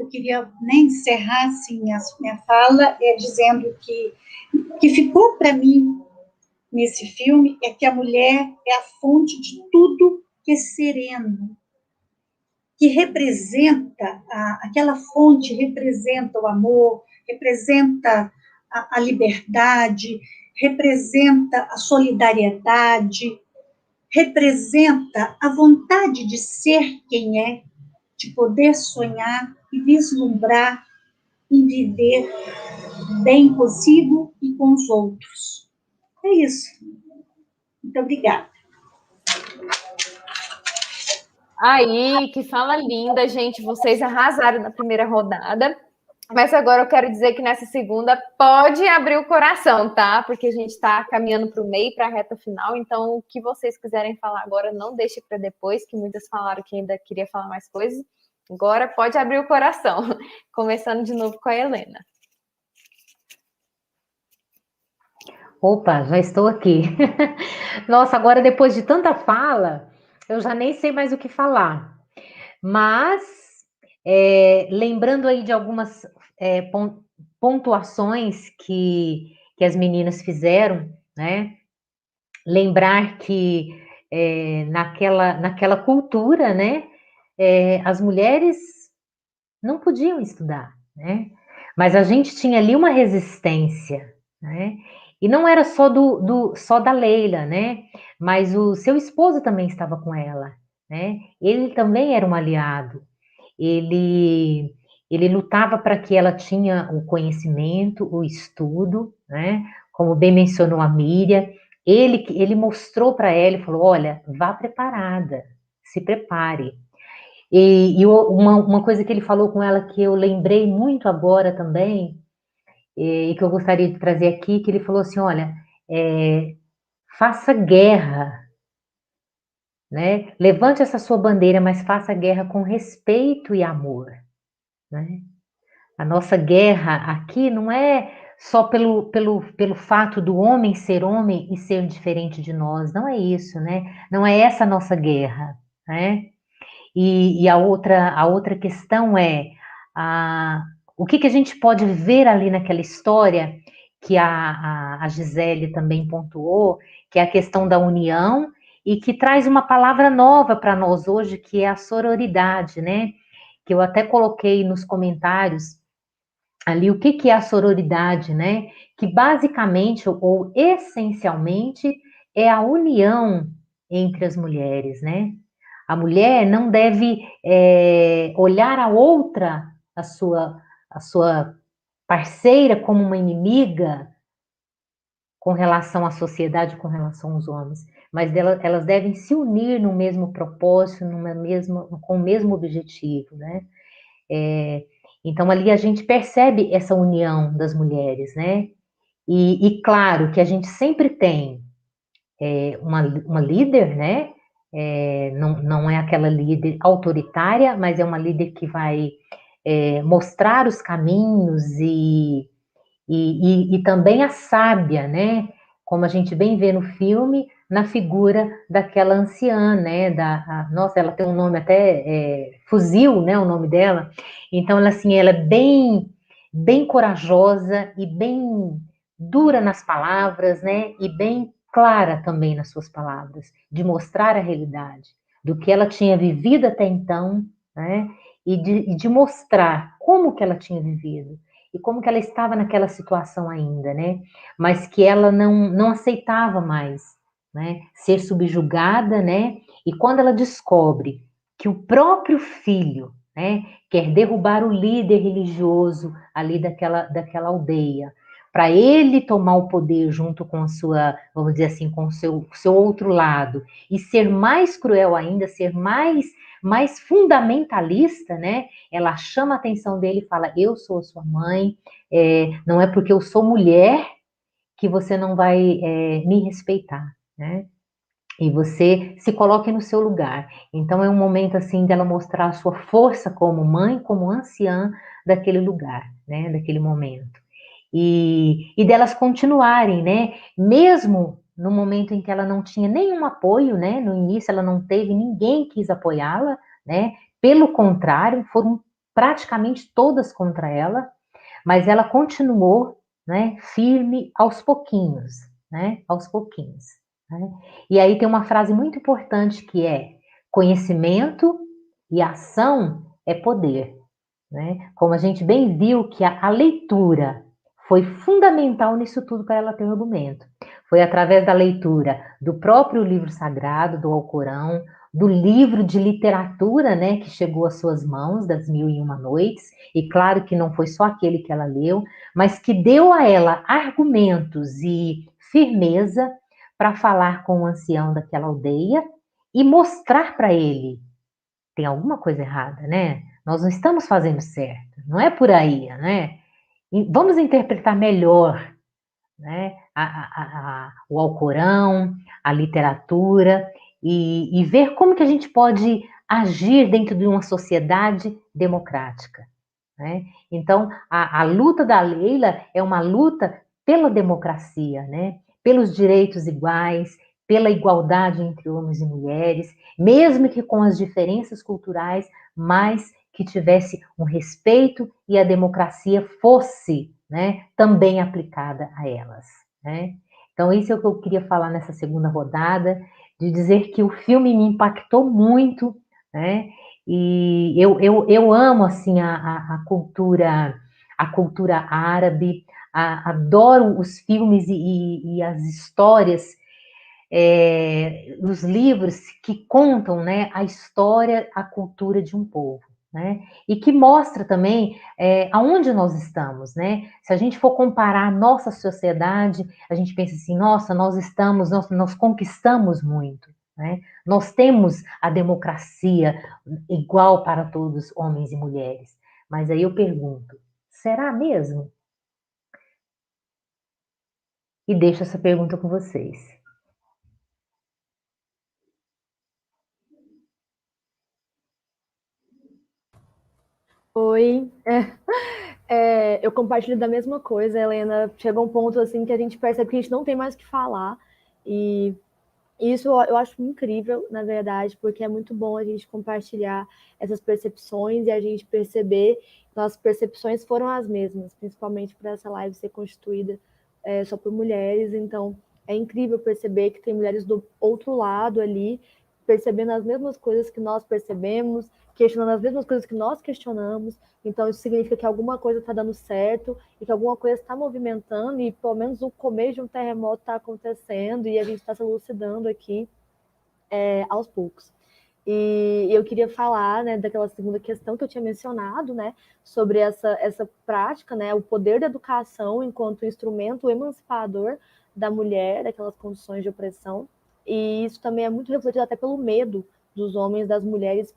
queria, né, encerrar assim, a minha fala dizendo que ficou para mim nesse filme é que a mulher é a fonte de tudo que é sereno, que representa, aquela fonte representa o amor, representa a liberdade, representa a solidariedade, representa a vontade de ser quem é, de poder sonhar e vislumbrar e viver bem consigo e com os outros. É isso. Muito obrigada. Aí, que fala linda, gente. Vocês arrasaram na primeira rodada. Mas agora eu quero dizer que nessa segunda pode abrir o coração, tá? Porque a gente está caminhando para o meio, para a reta final. Então, o que vocês quiserem falar agora, não deixe para depois, que muitas falaram que ainda queria falar mais coisas. Agora pode abrir o coração. Começando de novo com a Helena. Opa, já estou aqui. Nossa, agora depois de tanta fala, eu já nem sei mais o que falar. Mas, lembrando aí de algumas pontuações que as meninas fizeram, né? Lembrar que naquela cultura, né? As mulheres não podiam estudar, né? Mas a gente tinha ali uma resistência, né? E não era só só da Leila, né? Mas o seu esposo também estava com ela, né? Ele também era um aliado. Ele lutava para que ela tinha o conhecimento, o estudo, né? Como bem mencionou a Miriam, ele mostrou para ela e falou: olha, vá preparada, se prepare. E uma coisa que ele falou com ela que eu lembrei muito agora também, e que eu gostaria de trazer aqui, que ele falou assim, olha, faça guerra, né? Levante essa sua bandeira, mas faça guerra com respeito e amor, né? A nossa guerra aqui não é só pelo fato do homem e ser diferente de nós, não é isso, né? Não é essa a nossa guerra, né? E a outra questão é o que a gente pode ver ali naquela história que a Gisele também pontuou, que é a questão da união e que traz uma palavra nova para nós hoje, que é a sororidade, né? Que eu até coloquei nos comentários ali o que é a sororidade, né? Que basicamente ou essencialmente é a união entre as mulheres, né? A mulher não deve olhar a outra, a sua parceira, como uma inimiga com relação à sociedade, com relação aos homens, mas elas devem se unir no mesmo propósito, com o mesmo objetivo, né? Então ali a gente percebe essa união das mulheres, né? E claro que a gente sempre tem uma líder, né? Não é aquela líder autoritária, mas é uma líder que vai mostrar os caminhos e também a sábia, né? Como a gente bem vê no filme, na figura daquela anciã, né? Nossa, ela tem um nome até Fuzil, né? O nome dela. Então, ela é bem corajosa e bem dura nas palavras, né? E bem clara também nas suas palavras, de mostrar a realidade do que ela tinha vivido até então, né? E de mostrar como que ela tinha vivido e como que ela estava naquela situação ainda, né? Mas que ela não aceitava mais, né? Ser subjugada, né? E quando ela descobre que o próprio filho, né, quer derrubar o líder religioso ali daquela aldeia, para ele tomar o poder junto com a sua, vamos dizer assim, com o seu outro lado, e ser mais cruel ainda, ser mais fundamentalista, né? Ela chama a atenção dele e fala: eu sou sua mãe, não é porque eu sou mulher que você não vai me respeitar, né? E você se coloque no seu lugar. Então é um momento assim dela mostrar a sua força como mãe, como anciã daquele lugar, né? Daquele momento. E delas continuarem, né? Mesmo no momento em que ela não tinha nenhum apoio, né? No início ela não teve, ninguém quis apoiá-la, né? Pelo contrário, foram praticamente todas contra ela, mas ela continuou, né? Firme aos pouquinhos, né? Aos pouquinhos. Né? E aí tem uma frase muito importante que é: conhecimento e ação é poder, né? Como a gente bem viu que a leitura foi fundamental nisso tudo para ela ter um argumento. Foi através da leitura do próprio livro sagrado, do Alcorão, do livro de literatura, né, que chegou às suas mãos, das Mil e Uma Noites, e claro que não foi só aquele que ela leu, mas que deu a ela argumentos e firmeza para falar com o ancião daquela aldeia e mostrar para ele: tem alguma coisa errada, né? Nós não estamos fazendo certo, não é por aí, né? Vamos interpretar melhor, né? O Alcorão, a literatura e ver como que a gente pode agir dentro de uma sociedade democrática, né? Então, a luta da Leila é uma luta pela democracia, né? Pelos direitos iguais, pela igualdade entre homens e mulheres, mesmo que com as diferenças culturais, mas que tivesse um respeito e a democracia fosse, né, também aplicada a elas, né? Então, isso é o que eu queria falar nessa segunda rodada, de dizer que o filme me impactou muito, né? E eu amo, assim, a cultura árabe, adoro os filmes e as histórias, os livros que contam, né, a história, a cultura de um povo, né? E que mostra também aonde nós estamos, né? Se a gente for comparar a nossa sociedade, a gente pensa assim: nossa, nós conquistamos muito, né? Nós temos a democracia igual para todos, homens e mulheres. Mas aí eu pergunto, será mesmo? E deixo essa pergunta com vocês. Oi, eu compartilho da mesma coisa, Helena. Chega um ponto assim que a gente percebe que a gente não tem mais o que falar. E isso eu acho incrível, na verdade, porque é muito bom a gente compartilhar essas percepções e a gente perceber que nossas percepções foram as mesmas, principalmente para essa live ser constituída só por mulheres. Então, é incrível perceber que tem mulheres do outro lado ali, percebendo as mesmas coisas que nós percebemos, questionando as mesmas coisas que nós questionamos. Então, isso significa que alguma coisa está dando certo e que alguma coisa está movimentando e pelo menos o começo de um terremoto está acontecendo e a gente está se elucidando aqui aos poucos. E eu queria falar, né, daquela segunda questão que eu tinha mencionado, né, sobre essa prática, né, o poder da educação enquanto instrumento emancipador da mulher, daquelas condições de opressão. E isso também é muito refletido até pelo medo dos homens, das mulheres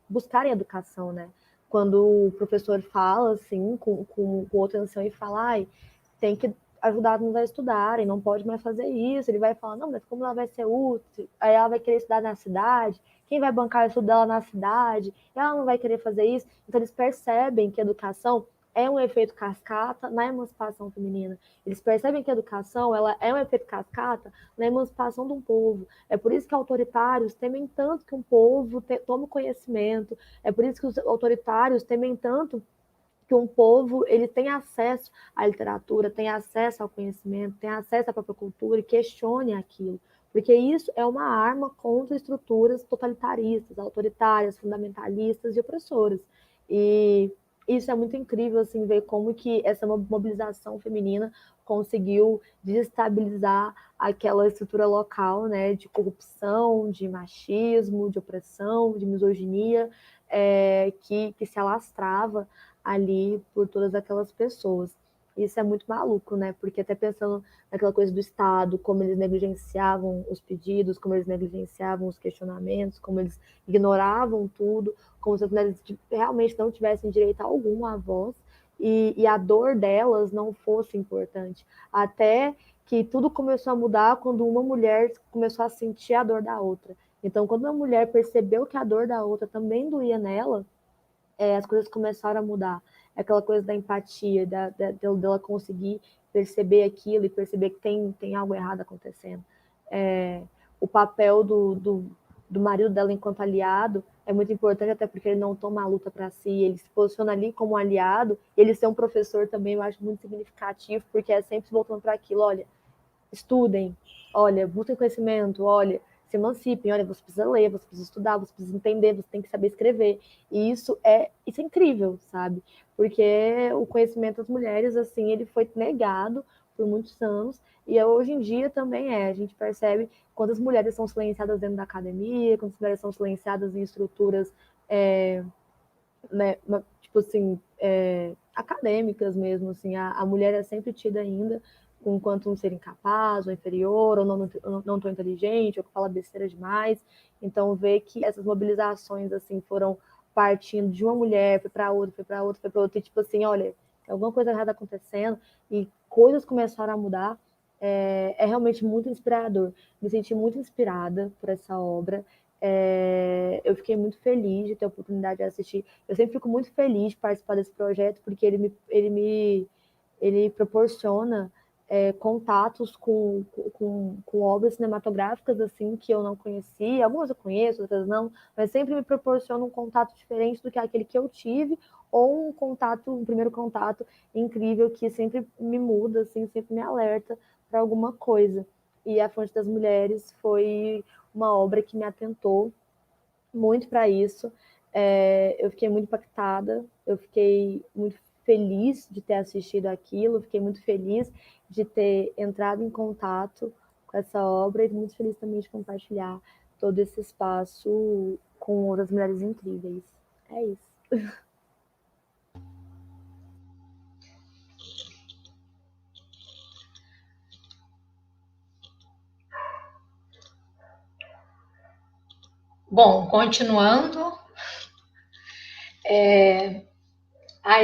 buscarem educação, né? Quando o professor fala, assim, com outra ancião e fala, ai, tem que ajudar-nos a estudarem, não pode mais fazer isso. Ele vai falar, não, mas como ela vai ser útil? Aí ela vai querer estudar na cidade, quem vai bancar o estudo dela na cidade? Ela não vai querer fazer isso. Então eles percebem que a educação é um efeito cascata na emancipação feminina. Eles percebem que a educação ela é um efeito cascata na emancipação de um povo. É por isso que autoritários temem tanto que um povo tome conhecimento. É por isso que os autoritários temem tanto que um povo ele tem acesso à literatura, tem acesso ao conhecimento, tem acesso à própria cultura e questione aquilo. Porque isso é uma arma contra estruturas totalitaristas, autoritárias, fundamentalistas e opressoras. E isso é muito incrível, assim, ver como que essa mobilização feminina conseguiu desestabilizar aquela estrutura local, né, de corrupção, de machismo, de opressão, de misoginia, que se alastrava ali por todas aquelas pessoas. Isso é muito maluco, né? Porque até pensando naquela coisa do Estado, como eles negligenciavam os pedidos, como eles negligenciavam os questionamentos, como eles ignoravam tudo, como se as mulheres realmente não tivessem direito algum à voz e a dor delas não fosse importante. Até que tudo começou a mudar quando uma mulher começou a sentir a dor da outra. Então, quando uma mulher percebeu que a dor da outra também doía nela, as coisas começaram a mudar. Aquela coisa da empatia, dela conseguir perceber aquilo e perceber que tem algo errado acontecendo. O papel do marido dela enquanto aliado é muito importante, até porque ele não toma a luta para si, ele se posiciona ali como aliado, ele ser um professor também eu acho muito significativo, porque é sempre voltando para aquilo, olha, estudem, olha, busquem conhecimento, olha, se emancipem, olha, você precisa ler, você precisa estudar, você precisa entender, você tem que saber escrever. E isso é incrível, sabe? Porque o conhecimento das mulheres, assim, ele foi negado por muitos anos, e hoje em dia também a gente percebe quando as mulheres são silenciadas dentro da academia, quando as mulheres são silenciadas em estruturas, né, tipo assim, acadêmicas mesmo, assim, a mulher é sempre tida ainda enquanto um ser incapaz, ou inferior, ou não tão inteligente, ou que fala besteira demais. Então, ver que essas mobilizações, assim, foram partindo de uma mulher, foi para outra, foi para outra, foi para outra, e tipo assim, olha, tem alguma coisa errada acontecendo, e coisas começaram a mudar, realmente muito inspirador. Me senti muito inspirada por essa obra. Eu fiquei muito feliz de ter a oportunidade de assistir. Eu sempre fico muito feliz de participar desse projeto, porque ele proporciona contatos com obras cinematográficas assim que eu não conhecia. Algumas eu conheço, outras não, mas sempre me proporciona um contato diferente do que aquele que eu tive, ou um primeiro contato incrível que sempre me muda, assim, sempre me alerta para alguma coisa. E A Fonte das Mulheres foi uma obra que me atentou muito para isso. Eu fiquei muito impactada, eu fiquei muito feliz de ter assistido aquilo, fiquei muito feliz de ter entrado em contato com essa obra e muito feliz também de compartilhar todo esse espaço com outras mulheres incríveis. É isso. Bom, continuando.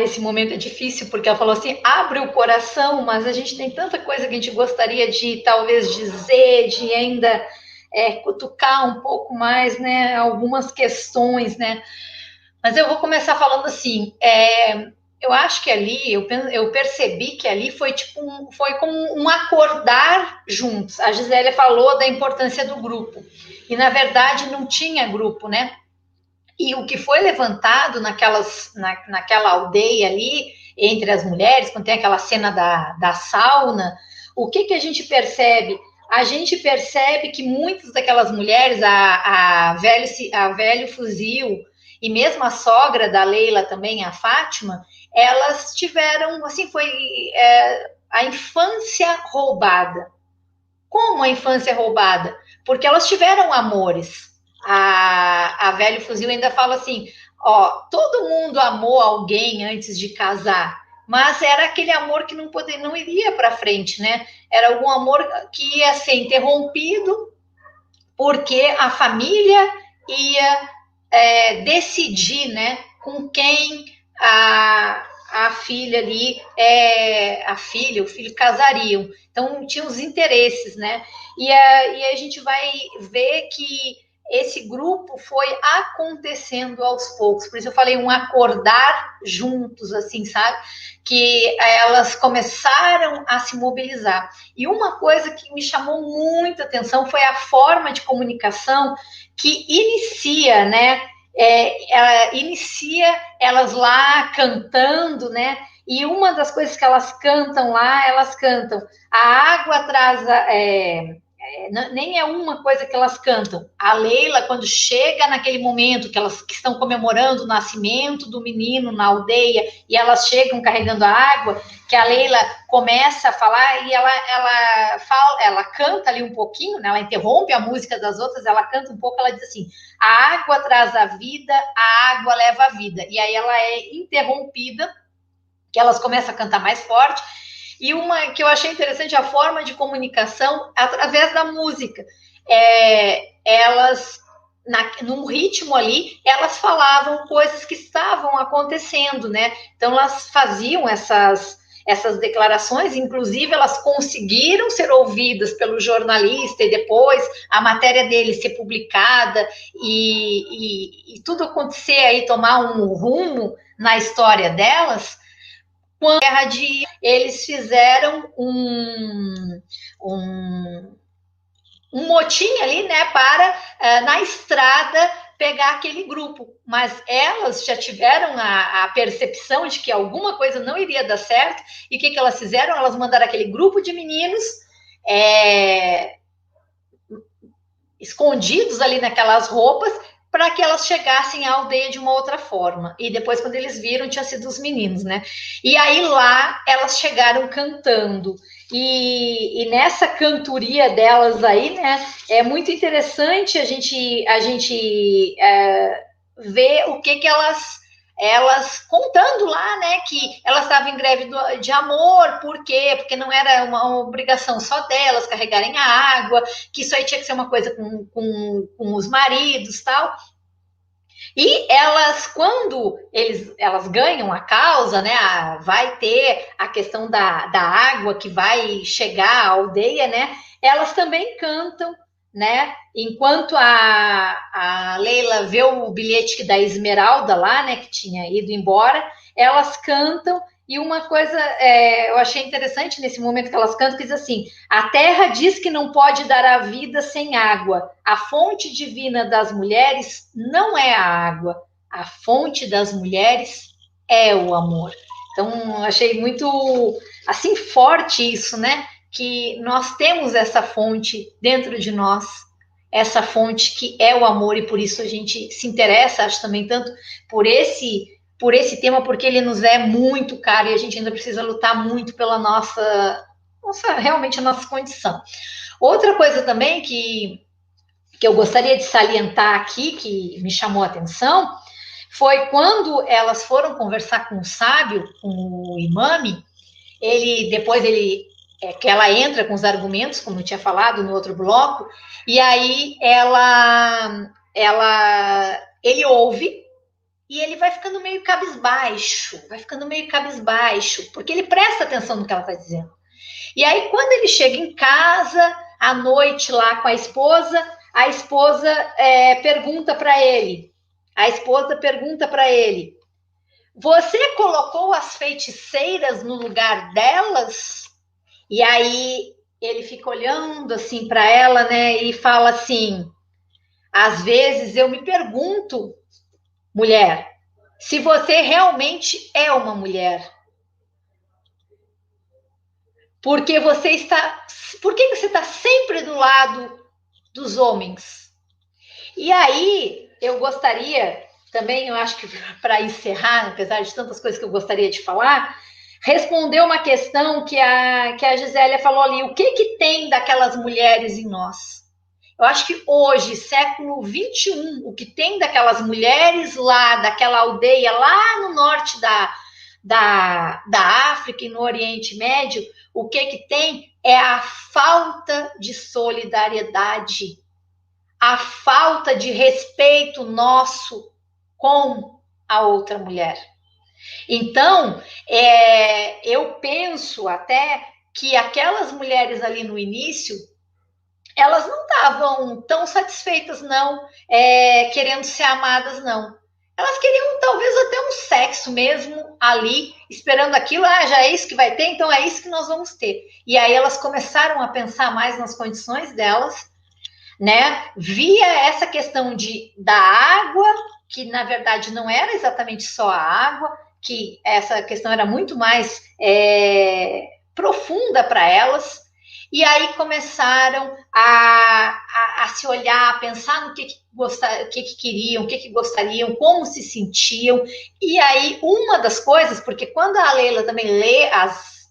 Esse momento é difícil, porque ela falou assim, abre o coração, mas a gente tem tanta coisa que a gente gostaria de, talvez, dizer, de ainda cutucar um pouco mais, né, algumas questões, né, mas eu vou começar falando assim, eu acho que ali, eu percebi que ali foi foi como um acordar juntos. A Gisélia falou da importância do grupo, e na verdade não tinha grupo, né? E o que foi levantado naquela aldeia ali, entre as mulheres, quando tem aquela cena da sauna, o que a gente percebe? A gente percebe que muitas daquelas mulheres, a velho fuzil, e mesmo a sogra da Leila também, a Fátima, elas tiveram, assim, foi a infância roubada. Como a infância roubada? Porque elas tiveram amores. A velho fuzil ainda fala assim, todo mundo amou alguém antes de casar, mas era aquele amor que não iria para frente, né? Era algum amor que ia ser interrompido porque a família ia decidir, né, com quem a filha ali, o filho casariam. Então, tinha os interesses, né? E a gente vai ver que esse grupo foi acontecendo aos poucos. Por isso eu falei um acordar juntos, assim, sabe? Que elas começaram a se mobilizar. E uma coisa que me chamou muita atenção foi a forma de comunicação que inicia, né? Ela inicia elas lá cantando, né? E uma das coisas que elas cantam lá, elas cantam a água traz nem é uma coisa que elas cantam. A Leila, quando chega naquele momento que elas estão comemorando o nascimento do menino na aldeia e elas chegam carregando a água, que a Leila começa a falar e ela canta ali um pouquinho, né? Ela interrompe a música das outras, ela canta um pouco, ela diz assim, a água traz a vida, a água leva a vida. E aí ela é interrompida, que elas começam a cantar mais forte. E uma que eu achei interessante, a forma de comunicação através da música. Elas, num ritmo ali, elas falavam coisas que estavam acontecendo, né? Então, elas faziam essas declarações, inclusive elas conseguiram ser ouvidas pelo jornalista e depois a matéria dele ser publicada e tudo acontecer aí, tomar um rumo na história delas. Quando a guerra eles fizeram um motim ali, né, para na estrada pegar aquele grupo, mas elas já tiveram a percepção de que alguma coisa não iria dar certo, e o que elas fizeram? Elas mandaram aquele grupo de meninos escondidos ali naquelas roupas, para que elas chegassem à aldeia de uma outra forma. E depois, quando eles viram, tinha sido os meninos, né? E aí lá elas chegaram cantando. E nessa cantoria delas aí, né? É muito interessante a gente ver o que elas contando lá, né, que elas estavam em greve de amor. Por quê? Porque não era uma obrigação só delas carregarem a água, que isso aí tinha que ser uma coisa com os maridos, tal. E elas, quando elas ganham a causa, né, vai ter a questão da água que vai chegar à aldeia, né, elas também cantam, né? Enquanto a Leila vê o bilhete da Esmeralda lá, né, que tinha ido embora, elas cantam. E uma coisa eu achei interessante nesse momento que elas cantam, que diz assim, a terra diz que não pode dar a vida sem água. A fonte divina das mulheres não é a água. A fonte das mulheres é o amor. Então, achei muito, assim, forte isso, né? Que nós temos essa fonte dentro de nós, essa fonte que é o amor, e por isso a gente se interessa, acho também, tanto por esse tema, porque ele nos é muito caro e a gente ainda precisa lutar muito pela realmente a nossa condição. Outra coisa também que eu gostaria de salientar aqui, que me chamou a atenção, foi quando elas foram conversar com o sábio, com o imame. Depois que ela entra com os argumentos, como eu tinha falado no outro bloco, e aí ela ele ouve e ele vai ficando meio cabisbaixo, porque ele presta atenção no que ela está dizendo. E aí, quando ele chega em casa, à noite lá com a esposa pergunta para ele, você colocou as feiticeiras no lugar delas? E aí ele fica olhando assim para ela, né, e fala assim: às vezes eu me pergunto, mulher, se você realmente é uma mulher. Por que você está sempre do lado dos homens? E aí eu gostaria também, eu acho que para encerrar, apesar de tantas coisas que eu gostaria de falar, responder uma questão que a Gisélia falou ali: o que tem daquelas mulheres em nós? Eu acho que hoje, século XXI, o que tem daquelas mulheres lá, daquela aldeia lá no norte da África e no Oriente Médio, o que tem é a falta de solidariedade, a falta de respeito nosso com a outra mulher. Então, eu penso até que aquelas mulheres ali no início, elas não estavam tão satisfeitas, não, querendo ser amadas, não. Elas queriam talvez até um sexo mesmo ali, esperando aquilo, já é isso que vai ter, então é isso que nós vamos ter. E aí elas começaram a pensar mais nas condições delas, né? Via essa questão da água, que na verdade não era exatamente só a água, que essa questão era muito mais profunda para elas, e aí começaram a se olhar, a pensar no que queriam, o que gostariam, como se sentiam. E aí uma das coisas, porque quando a Leila também lê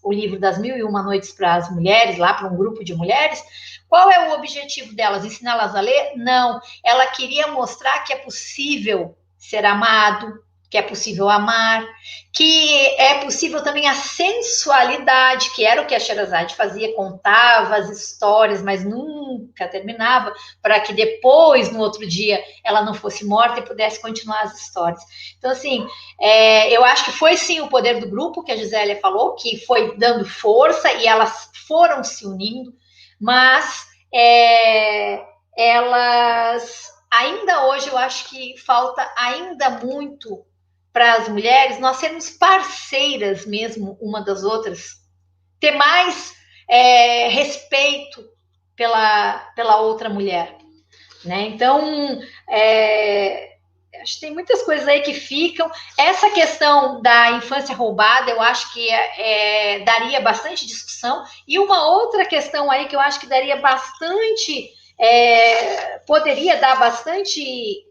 o livro das 1001 Noites para as mulheres, lá para um grupo de mulheres, qual é o objetivo delas? Ensiná-las a ler? Não, ela queria mostrar que é possível ser amado, que é possível amar, que é possível também a sensualidade, que era o que a Sherazade fazia, contava as histórias, mas nunca terminava, para que depois, no outro dia, ela não fosse morta e pudesse continuar as histórias. Então, assim, eu acho que foi sim o poder do grupo, que a Gisélia falou, que foi dando força e elas foram se unindo, mas elas, ainda hoje, eu acho que falta ainda muito para as mulheres nós sermos parceiras mesmo uma das outras, ter mais respeito pela outra mulher, né? Então, acho que tem muitas coisas aí que ficam. Essa questão da infância roubada, eu acho que daria bastante discussão. E uma outra questão aí que eu acho que daria bastante, poderia dar bastante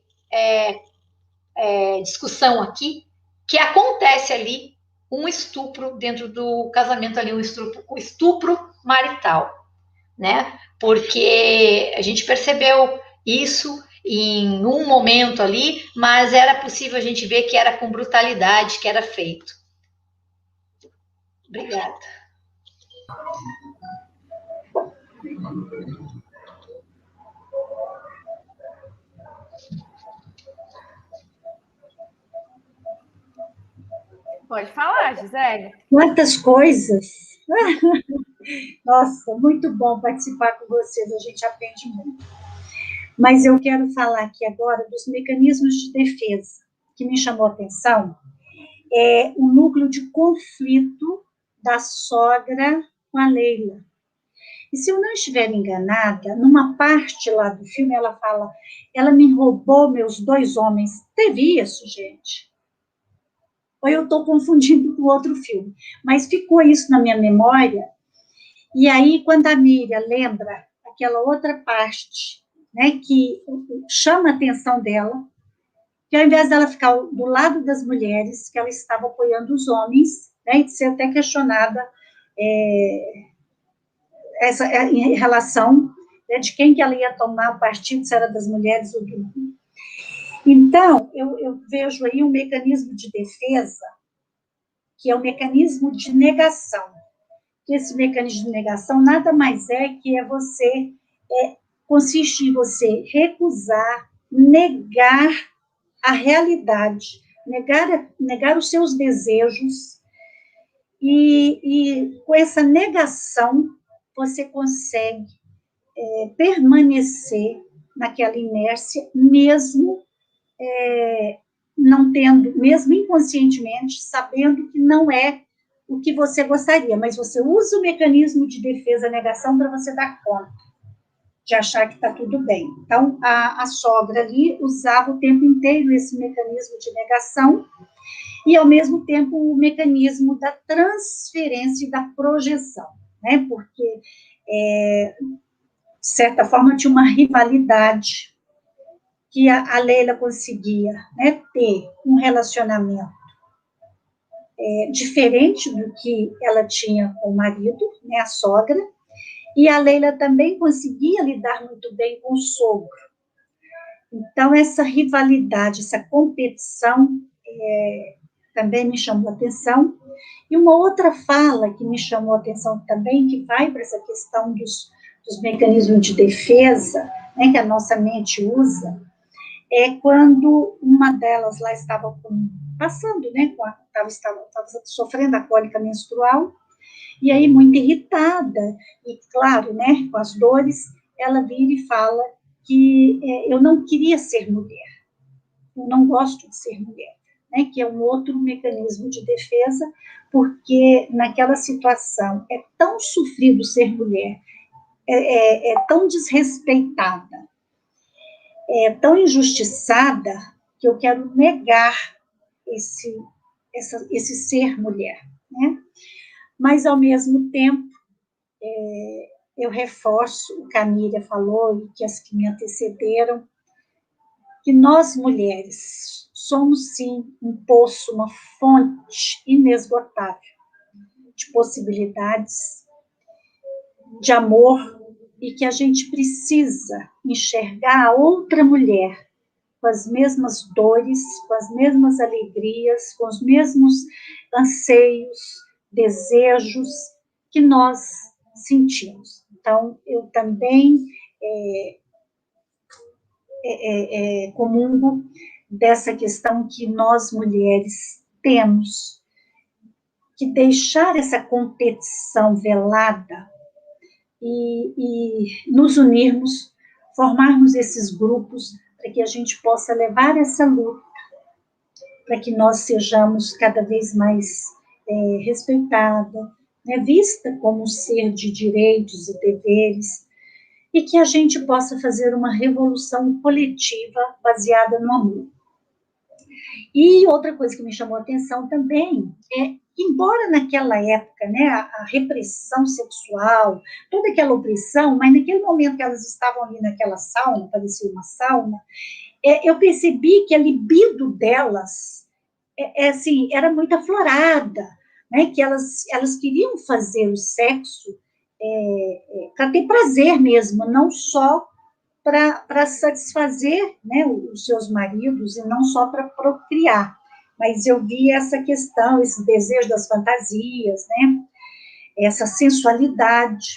discussão aqui, que acontece ali um estupro dentro do casamento ali, um estupro marital, né? Porque a gente percebeu isso em um momento ali, mas era possível a gente ver que era com brutalidade que era feito. Obrigada. Pode falar, Gisele. Quantas coisas! Nossa, muito bom participar com vocês, a gente aprende muito. Mas eu quero falar aqui agora dos mecanismos de defesa, que me chamou a atenção, o núcleo de conflito da sogra com a Leila. E se eu não estiver enganada, numa parte lá do filme, ela fala, ela me roubou meus 2 homens. Teve isso, gente? Ou eu estou confundindo com outro filme? Mas ficou isso na minha memória. E aí, quando a Miriam lembra aquela outra parte, né, que chama a atenção dela, que ao invés dela ficar do lado das mulheres, que ela estava apoiando os homens, né, e de ser até questionada em relação, né, de quem que ela ia tomar o partido, se era das mulheres ou do homem. Então, eu vejo aí um mecanismo de defesa, que é o mecanismo de negação. Esse mecanismo de negação nada mais é que consiste em você recusar negar a realidade, negar os seus desejos, e com essa negação você consegue permanecer naquela inércia, mesmo não tendo, mesmo inconscientemente, sabendo que não é o que você gostaria, mas você usa o mecanismo de defesa, negação, para você dar conta de achar que está tudo bem. Então, a sogra ali usava o tempo inteiro esse mecanismo de negação e, ao mesmo tempo, o mecanismo da transferência e da projeção, né? Porque, de certa forma, tinha uma rivalidade que a Leila conseguia, né, ter um relacionamento diferente do que ela tinha com o marido, né, a sogra, e a Leila também conseguia lidar muito bem com o sogro. Então, essa rivalidade, essa competição também me chamou a atenção. E uma outra fala que me chamou a atenção também, que vai para essa questão dos mecanismos de defesa, né, que a nossa mente usa, é quando uma delas lá estava passando, né, estava sofrendo a cólica menstrual, e aí, muito irritada, e claro, né, com as dores, ela vira e fala que eu não queria ser mulher, eu não gosto de ser mulher, né, que é um outro mecanismo de defesa, porque naquela situação é tão sofrido ser mulher, é tão desrespeitada, é tão injustiçada, que eu quero negar esse ser mulher, né? Mas, ao mesmo tempo, eu reforço o que a Miriam falou e que as que me antecederam, que nós, mulheres, somos, sim, um poço, uma fonte inesgotável de possibilidades, de amor, e que a gente precisa enxergar a outra mulher com as mesmas dores, com as mesmas alegrias, com os mesmos anseios, desejos que nós sentimos. Então, eu também comungo dessa questão que nós, mulheres, temos que deixar essa competição velada e nos unirmos, formarmos esses grupos para que a gente possa levar essa luta, para que nós sejamos cada vez mais respeitada, né, vista como um ser de direitos e deveres, e que a gente possa fazer uma revolução coletiva baseada no amor. E outra coisa que me chamou a atenção também é, embora naquela época, né, a repressão sexual, toda aquela opressão, mas naquele momento que elas estavam ali naquela sauna, parecia uma sauna, eu percebi que a libido delas assim, era muito aflorada, né, que elas queriam fazer o sexo para ter prazer mesmo, não só para satisfazer, né, os seus maridos e não só para procriar. Mas eu vi essa questão, esse desejo das fantasias, né, essa sensualidade.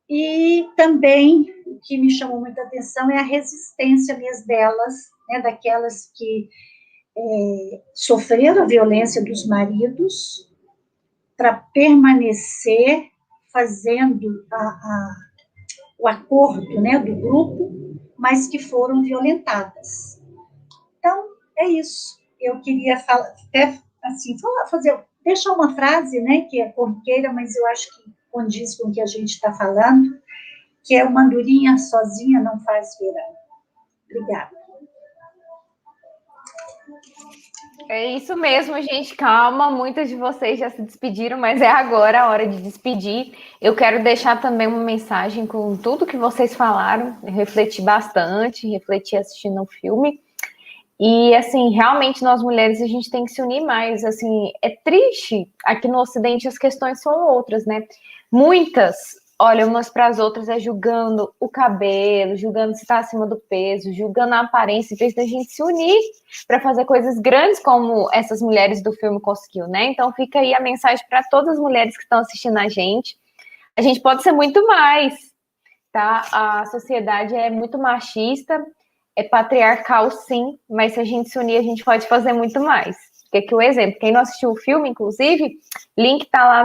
E também o que me chamou muita atenção é a resistência mesmo delas, né, daquelas que sofreram a violência dos maridos para permanecer fazendo o acordo, né, do grupo, mas que foram violentadas. Então, é isso. Eu queria até assim, deixar uma frase, né, que é corriqueira, mas eu acho que condiz com o que a gente está falando, que é uma andorinha sozinha não faz verão. Obrigada. É isso mesmo, gente. Calma, muitas de vocês já se despediram, mas é agora a hora de despedir. Eu quero deixar também uma mensagem com tudo que vocês falaram. Eu refleti bastante, refleti assistindo o filme. E, assim, realmente nós mulheres, a gente tem que se unir mais. Assim, é triste, aqui no Ocidente as questões são outras, né? Muitas olham umas para as outras julgando o cabelo, julgando se está acima do peso, julgando a aparência, em vez da gente se unir para fazer coisas grandes como essas mulheres do filme conseguiu, né? Então fica aí a mensagem para todas as mulheres que estão assistindo a gente. A gente pode ser muito mais, tá? A sociedade é muito machista, é patriarcal, sim, mas se a gente se unir, a gente pode fazer muito mais. Porque aqui o exemplo, quem não assistiu o filme, inclusive, link tá lá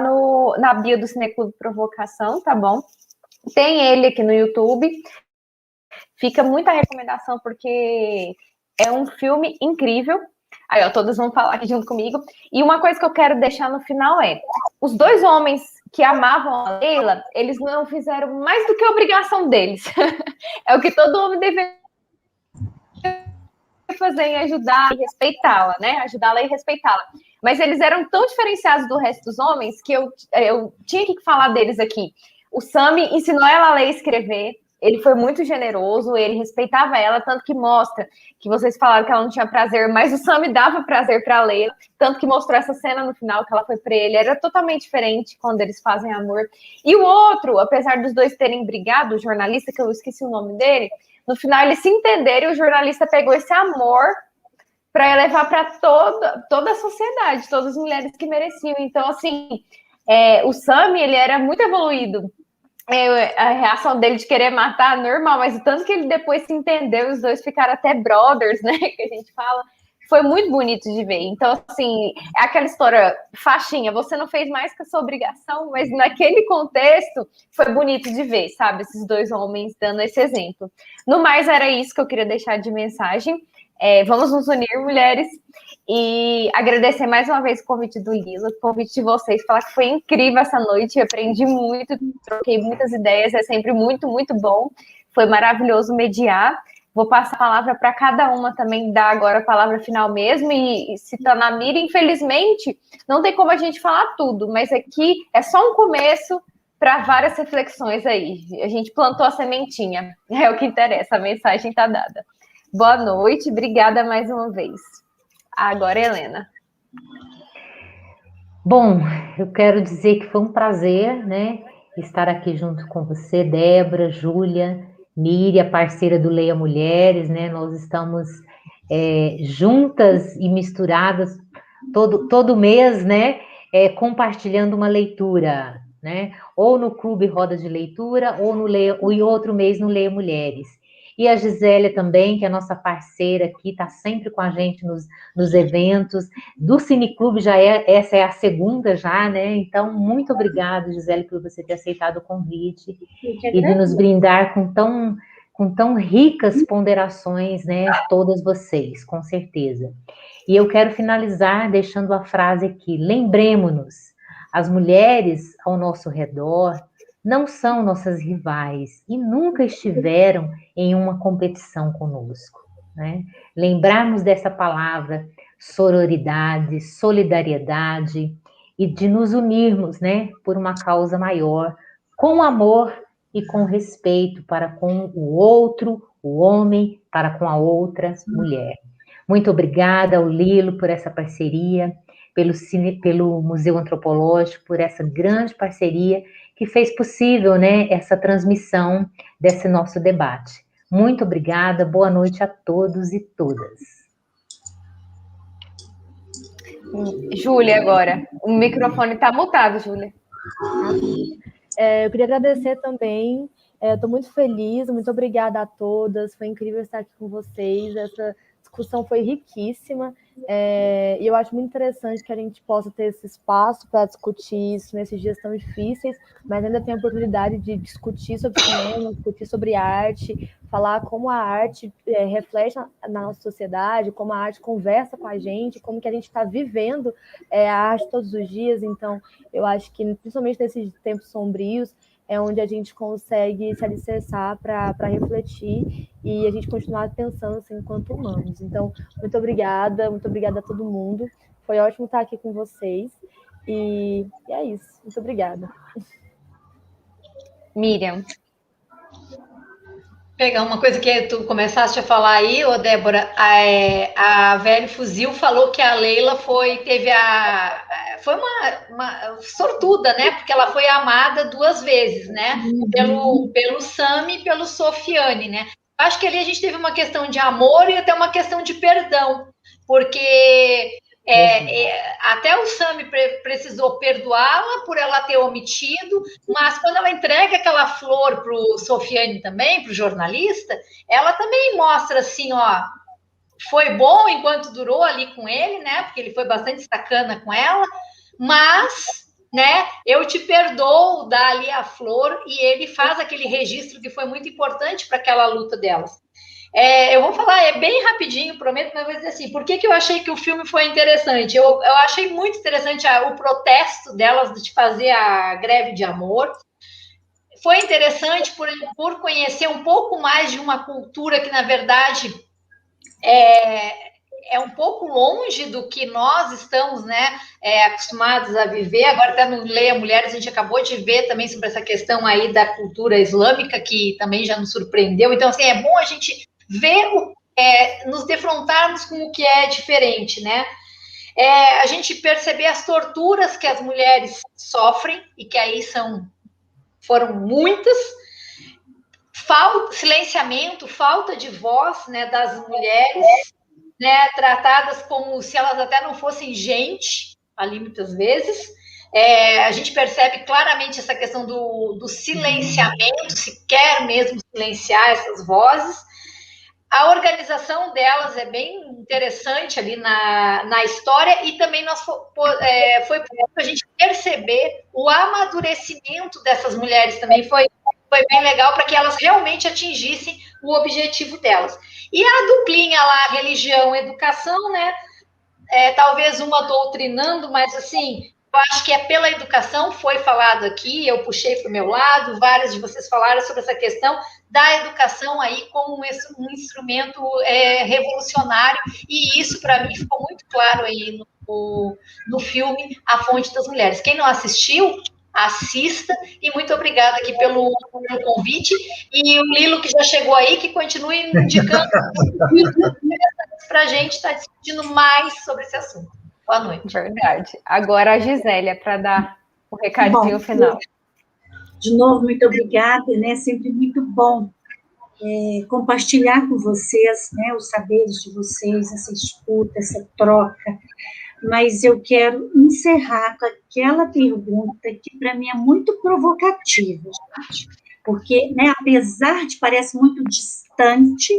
na bio do Cineclube Provocação, tá bom? Tem ele aqui no YouTube. Fica muita recomendação, porque é um filme incrível. Aí, ó, todas vão falar aqui junto comigo. E uma coisa que eu quero deixar no final é: os dois homens que amavam a Leila, eles não fizeram mais do que a obrigação deles. É o que todo homem deveria fazer, em ajudar e respeitá-la, né? Ajudá-la e respeitá-la. Mas eles eram tão diferenciados do resto dos homens que eu tinha que falar deles aqui. O Sami ensinou ela a ler e escrever. Ele foi muito generoso, ele respeitava ela, tanto que mostra que vocês falaram que ela não tinha prazer, mas o Sami dava prazer para Leila, tanto que mostrou essa cena no final que ela foi para ele, era totalmente diferente quando eles fazem amor. E o outro, apesar dos dois terem brigado, o jornalista, que eu esqueci o nome dele, no final eles se entenderam e o jornalista pegou esse amor para levar para toda a sociedade, todas as mulheres que mereciam. Então, assim, o Sami, ele era muito evoluído. A reação dele de querer matar, normal, mas o tanto que ele depois se entendeu, os dois ficaram até brothers, né, que a gente fala, foi muito bonito de ver. Então, assim, é aquela história, faixinha, você não fez mais que a sua obrigação, mas naquele contexto foi bonito de ver, sabe, esses dois homens dando esse exemplo. No mais, era isso que eu queria deixar de mensagem. Vamos nos unir, mulheres, e agradecer mais uma vez o convite do Lila, o convite de vocês, falar que foi incrível essa noite, aprendi muito, troquei muitas ideias, é sempre muito, muito bom, foi maravilhoso mediar. Vou passar a palavra para cada uma também, dar agora a palavra final mesmo, e citando a Miriam, infelizmente, não tem como a gente falar tudo, mas aqui é só um começo para várias reflexões aí, a gente plantou a sementinha, é o que interessa, a mensagem está dada. Boa noite, obrigada mais uma vez. Agora, Helena. Bom, eu quero dizer que foi um prazer, né, estar aqui junto com você, Débora, Júlia, Miriam, parceira do Leia Mulheres, né, nós estamos juntas e misturadas todo mês, né, compartilhando uma leitura, né, ou no Clube Roda de Leitura, ou em outro mês no Leia Mulheres. E a Gisélia também, que é a nossa parceira aqui, está sempre com a gente nos eventos. Do Cineclube, essa é a segunda já, né? Então, muito obrigada, Gisélia, por você ter aceitado o convite e de nos brindar com tão ricas ponderações, né? Todas vocês, com certeza. E eu quero finalizar deixando a frase aqui: lembremos-nos, as mulheres ao nosso redor não são nossas rivais e nunca estiveram em uma competição conosco, né? Lembrarmos dessa palavra sororidade, solidariedade e de nos unirmos, né, por uma causa maior, com amor e com respeito para com o outro, o homem, para com a outra mulher. Muito obrigada ao Lilo por essa parceria, pelo Museu Antropológico, por essa grande parceria que fez possível, né, essa transmissão desse nosso debate. Muito obrigada, boa noite a todos e todas. Júlia, agora. O microfone está mutado, Júlia. Eu queria agradecer também, estou muito feliz, muito obrigada a todas, foi incrível estar aqui com vocês, essa discussão foi riquíssima, e eu acho muito interessante que a gente possa ter esse espaço para discutir isso nesses dias tão difíceis, mas ainda tem a oportunidade de discutir sobre cinema, discutir sobre arte, falar como a arte reflete na nossa sociedade, como a arte conversa com a gente, como que a gente está vivendo a arte todos os dias. Então, eu acho que, principalmente nesses tempos sombrios, é onde a gente consegue se alicerçar para refletir e a gente continuar pensando assim, enquanto humanos. Então, muito obrigada a todo mundo. Foi ótimo estar aqui com vocês. E é isso. Muito obrigada. Miriam. Pegar uma coisa que tu começaste a falar aí, ô Débora, a Velho Fuzil falou que a Leila foi uma sortuda, né? Porque ela foi amada 2 vezes, né? Pelo Sami e pelo Sofiane, né? Acho que ali a gente teve uma questão de amor e até uma questão de perdão, porque Até o Sami precisou perdoá-la por ela ter omitido, mas quando ela entrega aquela flor para o Sofiane também, para o jornalista, ela também mostra assim, ó, foi bom enquanto durou ali com ele, né? Porque ele foi bastante sacana com ela, mas, né? Eu te perdoo, dá ali a flor e ele faz aquele registro que foi muito importante para aquela luta delas. Eu vou falar, bem rapidinho, prometo, mas vou dizer assim, por que eu achei que o filme foi interessante? Eu achei muito interessante o protesto delas de fazer a greve de amor. Foi interessante por conhecer um pouco mais de uma cultura que, na verdade, é um pouco longe do que nós estamos, né, acostumados a viver. Agora, até no Leia Mulheres, a gente acabou de ver também sobre essa questão aí da cultura islâmica, que também já nos surpreendeu. Então, assim, é bom a gente ver, nos defrontarmos com o que é diferente, né? A gente perceber as torturas que as mulheres sofrem, e que aí foram muitas, silenciamento, falta de voz, né, das mulheres, né, tratadas como se elas até não fossem gente, ali muitas vezes. A gente percebe claramente essa questão do silenciamento, se quer mesmo silenciar essas vozes. A organização delas é bem interessante ali na história, e também foi para a gente perceber o amadurecimento dessas mulheres também, foi bem legal para que elas realmente atingissem o objetivo delas. E a duplinha lá, religião e educação, né? Talvez uma doutrinando, mas assim, eu acho que pela educação, foi falado aqui, eu puxei para o meu lado, várias de vocês falaram sobre essa questão da educação aí como um instrumento revolucionário, e isso para mim ficou muito claro aí no filme A Fonte das Mulheres. Quem não assistiu, assista, e muito obrigada aqui pelo convite, e o Lilo, que já chegou aí, que continue indicando para a gente estar discutindo mais sobre esse assunto. Boa noite. Verdade. Agora a Gisélia, para dar o recadinho final. De novo, muito obrigada, né? Sempre muito bom compartilhar com vocês, né, os saberes de vocês, essa escuta, essa troca. Mas eu quero encerrar com aquela pergunta que, para mim, é muito provocativa, gente, porque, né, apesar de parecer muito distante,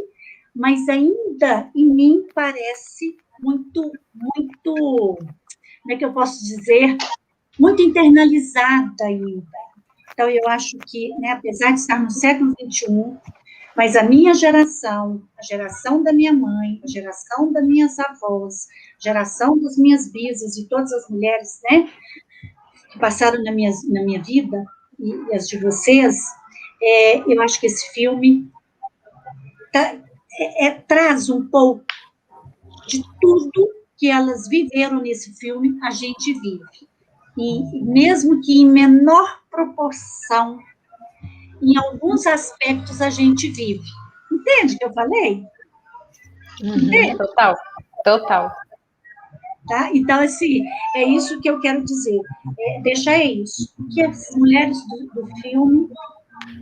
mas ainda em mim parece muito, como é que eu posso dizer, muito internalizada ainda. Então, eu acho que, né, apesar de estar no século XXI, mas a minha geração, a geração da minha mãe, a geração das minhas avós, a geração das minhas bisas e todas as mulheres, né, que passaram na minha vida, e as de vocês, eu acho que esse filme traz um pouco de tudo que elas viveram nesse filme, a gente vive. E mesmo que em menor proporção, em alguns aspectos a gente vive. Entende o que eu falei? Entende? Total. Tá? Então, assim, é isso que eu quero dizer. Deixar isso. O que as mulheres do filme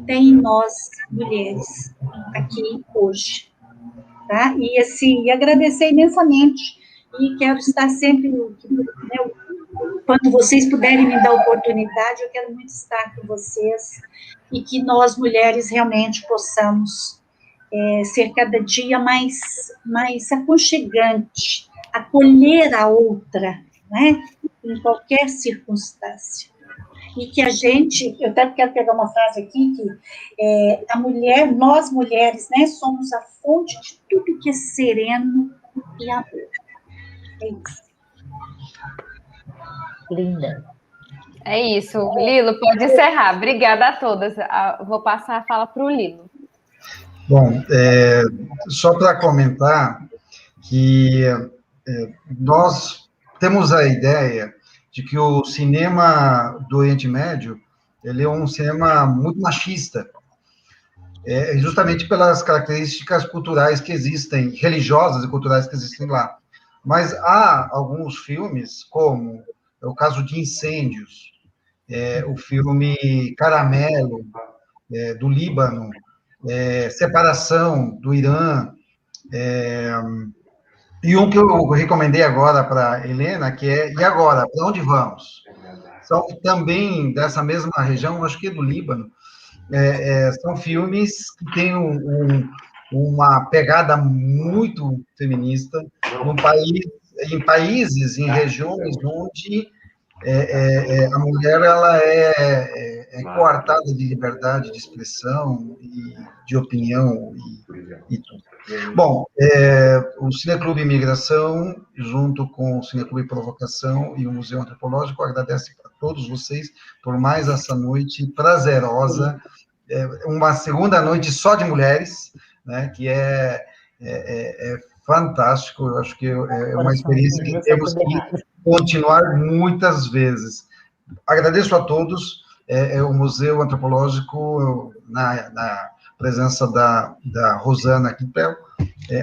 têm em nós, mulheres, aqui hoje. Tá? E, assim, agradecer imensamente. E quero estar sempre, né, quando vocês puderem me dar oportunidade, eu quero muito estar com vocês, e que nós, mulheres, realmente possamos ser cada dia mais aconchegante, acolher a outra, né, em qualquer circunstância. E que a gente, eu até quero pegar uma frase aqui, que a mulher, nós mulheres, né, somos a fonte de tudo que é sereno e amor. É isso. Linda. É isso. Lilo, pode encerrar. Obrigada a todas. Vou passar a fala para o Lilo. Bom, só para comentar que nós temos a ideia de que o cinema do Oriente Médio, ele é um cinema muito machista, justamente pelas características culturais que existem, religiosas e culturais que existem lá. Mas há alguns filmes, como é o caso de Incêndios, o filme Caramelo, do Líbano, Separação, do Irã, E um que eu recomendei agora para a Helena, que é E Agora? Para onde vamos? São também dessa mesma região, acho que é do Líbano. São filmes que têm uma pegada muito feminista em países, em regiões onde a mulher ela é coartada de liberdade de expressão e de opinião e tudo. Bom, o Cineclube Imigração, junto com o Cineclube Provocação e o Museu Antropológico, agradece a todos vocês por mais essa noite prazerosa, uma segunda noite só de mulheres, né, que é fantástico, eu acho que é uma experiência que temos que continuar muitas vezes. Agradeço a todos, o Museu Antropológico, na presença da Rosana Kippel,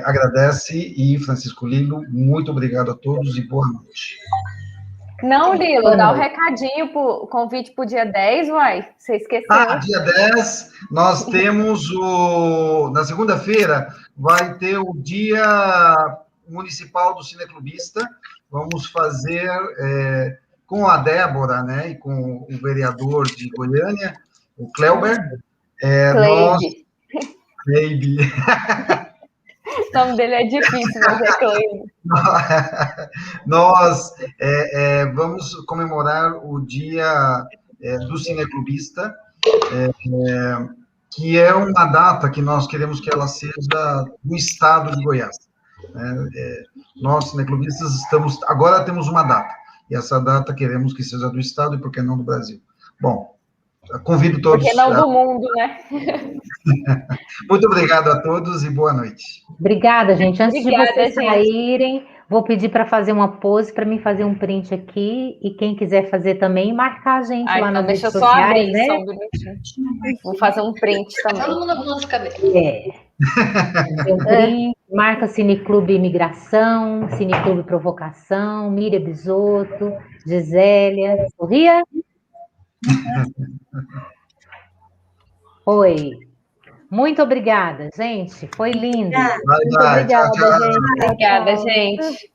agradece, e Francisco Lilo, muito obrigado a todos e boa noite. Não, Lilo, dá um recadinho, o convite para o dia 10, uai, você esqueceu. Dia 10, nós temos na segunda-feira, vai ter o Dia Municipal do Cineclubista, vamos fazer com a Débora, né, e com o vereador de Goiânia, o Cleuber, Cleide. O nome dele é difícil, mas é Cleide. Nós vamos comemorar o Dia do Cineclubista, que é uma data que nós queremos que ela seja do estado de Goiás. Nós, cineclubistas, agora temos uma data, e essa data queremos que seja do estado e, por que não, do Brasil. Bom, convido todos... Por que não do mundo, né? Muito obrigado a todos e boa noite. Obrigada, gente. Antes de vocês saírem, vou pedir para fazer uma pose, para mim fazer um print aqui, e quem quiser fazer também, marcar a gente lá nas redes sociais, né? Só um minutinho. Vou fazer um print também. Todo mundo arrumando os cabelos. Um print, marca Cineclube Imigração, Cineclube Provocação, Miriam Bisotto, Gisélia. Sorria? Oi. Muito obrigada, gente. Foi lindo. Muito obrigada, gente. Obrigada, gente.